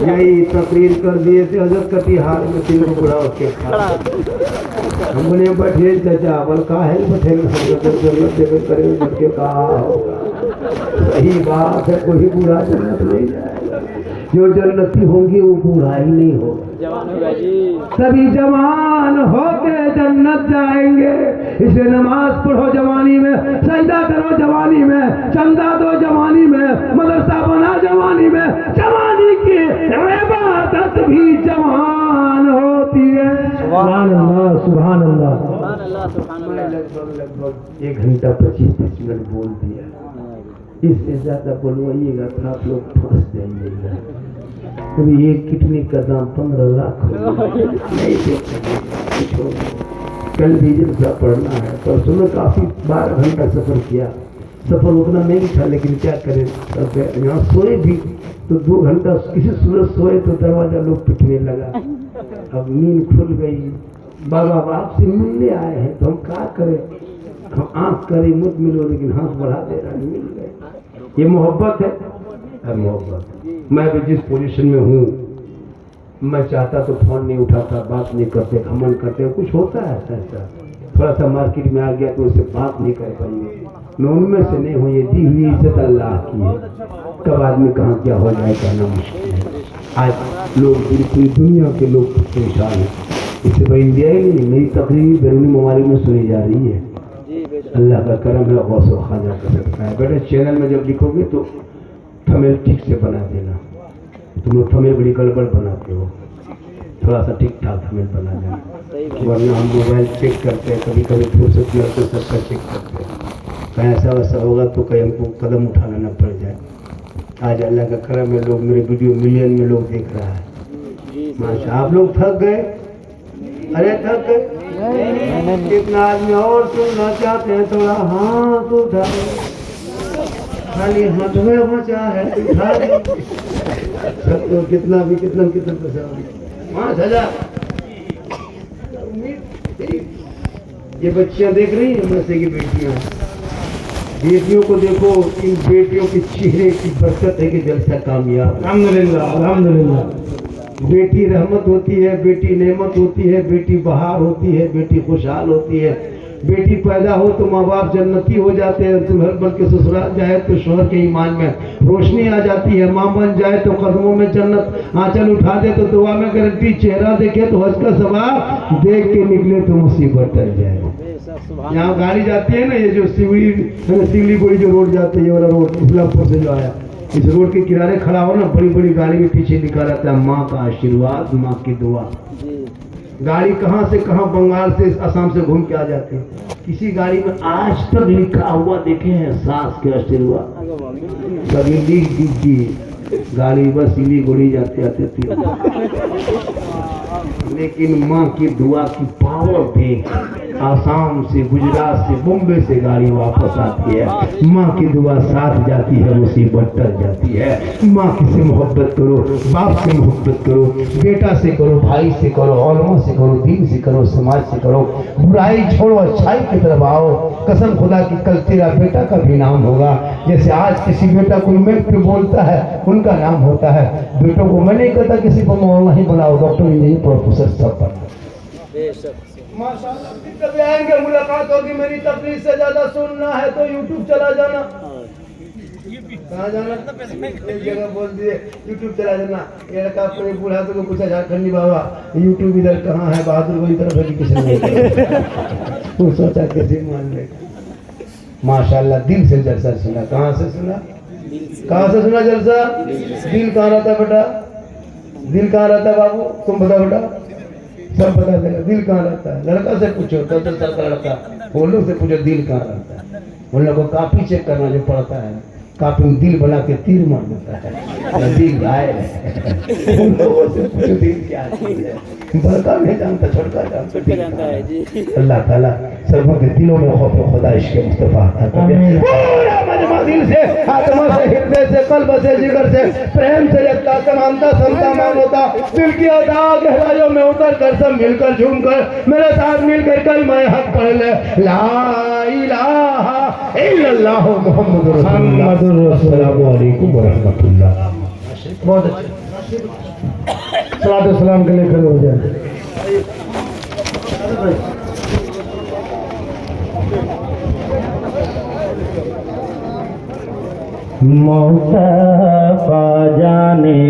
यही तकरीर कर दिए थे हजरत कटिहार में 3 बूढ़ा उसके हम बोले बैठे चाचा बोल का है बैठे जन्नत देवे करेंगे करके कहा होगा। सही बात है, कोई बूढ़ा जन्नत नहीं जाएगा, जो जन्नती होंगे वो बूढ़ा ही नहीं होगा, जवान होगा जी। सभी जवान होके जन्नत जाएंगे। इसलिए नमाज पढ़ो जवानी में, सजदा करो जवानी में, चंदा दो जवानी में, मदरसा बना जवानी में, जवानी की इबादत भी जवान होती है। सुभान अल्लाह, सुभान अल्लाह। सुभान अल्लाह, सुभान अल्लाह। लगभग 1 घंटा 25-30 मिनट बोल दिया, इससे ज्यादा बोलवाइएगा तो आप लोग फंस जाइएगा। अभी एक किडनी का दाम 15 लाख हो नहीं दे सकते। कल भी जलसा पढ़ना है, परसों में काफी 12 घंटा सफर किया, सफर उतना नहीं था लेकिन क्या करें, यहाँ सोए भी तो 2 घंटा किसी सूरज सोए तो दरवाजा लोग पिटने लगा। अब नींद खुल गई, बाबा आपसे मिलने आए हैं तो हम क्या करें, हम आंख करें मत मिलो, लेकिन हाथ बढ़ा दे रहा मिल गए। ये मोहब्बत है, मोहब्बत। मैं भी जिस पोजीशन में हूँ, मैं चाहता तो फोन नहीं उठाता, बात नहीं करते, घमंड करते, कुछ होता है ऐसा, थोड़ा सा मार्केट में आ गया तो उससे बात नहीं कर पाएंगे। मैं उनमें से नहीं हूँ, ये दी हुई इज्जत अल्लाह की है, कब आदमी कहाँ क्या हो जाए कहना मुश्किल है। आज लोग पूरी दुनिया के लोग परेशान हैं, इससे भाई इंडिया ही नहीं, मेरी तकरीर बैरूनी ममालिक में सुनी जा रही है। अल्लाह का करम है, गौस व ख्वाजा कर सकता है। बेटे चैनल में जब लिखोगे तो थंबनेल ठीक से बना देना, तुम लोग थंबनेल बड़ी गड़बड़ बनाते हो, थोड़ा सा ठीक ठाक थंबनेल बना देना, वरना हम मोबाइल चेक करते हैं, कभी कभी फुर्सत में तो सबका चेक करते हैं, कहीं ऐसा वैसा होगा तो कहीं हमको कदम उठा लेना पड़ जाए। आज अल्लाह का करम है, लोग मेरे वीडियो मिलियन में लोग देख रहा है, माशा। आप लोग थक गए? अरे थक गए? कितना आदमी और सुनना चाहते हैं, थोड़ा हाथ उठा, खाली हाथ में बचा है उठा तो कितना पैसा 5,000। ये बच्चियां देख रही हैं, मसे की बेटियां, बेटियों को देखो, इन बेटियों के चेहरे की बरकत है कि जलसा कामयाब। अल्हम्दुलिल्लाह, अल्हम्दुलिल्लाह। बेटी रहमत होती है, बेटी नेमत होती है, बेटी बहार होती है, बेटी खुशहाल होती है। बेटी पैदा हो तो माँ बाप जन्नती हो जाते हैं, दुल्हन बन के ससुराल जाए तो शोहर के ईमान में रोशनी आ जाती है, माँ बन जाए तो कदमों में जन्नत, आंचल उठा दे तो दुआ में गारंटी, चेहरा देखे तो हंस का सवाब, देख के निकले तो मुसीबत टल जाए। यहाँ गाड़ी जाती है ना, ये जो सिवली बोड़ी जो रोड जाती है, ये वाला रोड इस्लामपुर से जो आया, इस रोड के किनारे खड़ा हो ना, बड़ी बड़ी गाड़ी में पीछे लिखा रहता है माँ का आशीर्वाद, माँ की दुआ। गाड़ी कहाँ से कहाँ, बंगाल से असम से घूम के आ जाती है, किसी गाड़ी में आज तक लिखा हुआ देखे हैं सास के आशीर्वाद? कभी लिख दीजिए, गाड़ी बस सिली गोली जाते आते थी, लेकिन माँ की दुआ की पावर देख, आसाम से, गुजरात से, बॉम्बे से गाड़ी वापस आती है, माँ की दुआ साथ जाती है, मुसीबत टल जाती है। माँ से मोहब्बत करो, बाप से मोहब्बत करो, बेटा से करो, भाई से करो, औलमा से करो, दीन से करो, समाज से करो, बुराई छोड़ो, अच्छाई की तरफ आओ। कसम खुदा की कल तेरा बेटा का भी नाम होगा, जैसे आज किसी बेटा को मेट पे बोलता है उनका नाम होता है। बेटों को मैं नहीं कहता किसी को मौलाना ही बनाओ, डॉक्टर, इंजीनियर, प्रोफेसर सब बनना। माशाअल्लाह, कभी आएंगे, मुलाकात होगी, मेरी तकलीफ से ज्यादा सुनना है तो यूट्यूब चला जाना। कहाँ जाना? एक जगह बोल दिए यूट्यूब चला जाना। ये लड़का कोई बूढ़ा तो पूछा, झारखंडी बाबा यूट्यूब इधर कहाँ है, बहादुर वही तरफ है, किसी ने वो सोचा कैसे मान ले। माशाअल्लाह, दिल से जलसा सुना। कहाँ से सुना? कहाँ से सुना जलसा? दिल कहाँ रहता है बेटा? दिल कहाँ रहता है बाबू? तुम बता बेटा, सब बता देगा। दिल कहाँ रहता है? लड़का से पूछो, 10 साल का लड़का, वो लोग से पूछो दिल कहाँ रहता है। उन लोगों को काफी चेक करना जो पड़ता है, काफी में दिल बना के तीर मार देता है, दिल गायब है। उन लोगों से पूछो दिल क्या है, बड़का नहीं जानता, छोटका जानता है जी। अल्लाह ताला सबों के दिलों में खौफ खुदा इश्क़ मुस्तफ़ा अता करे। दिल से, आत्मा से, हृदय से, कल्ब से, जिगर से, प्रेम से जगता, समानता, समता, मानवता, दिल की अथाह गहराइयों में उतर कर सब मिलकर झूमकर मेरे साथ मिलकर कलमा हक पढ़ ले, ला इलाहा इल्लल्लाह मुहम्मदुर रसूलुल्लाह। अस्सलामु अलैकुम व रहमतुल्लाह। बहुत अच्छा, सलातो सलाम के लिए खड़े हो जाए। मुस्तफा जाने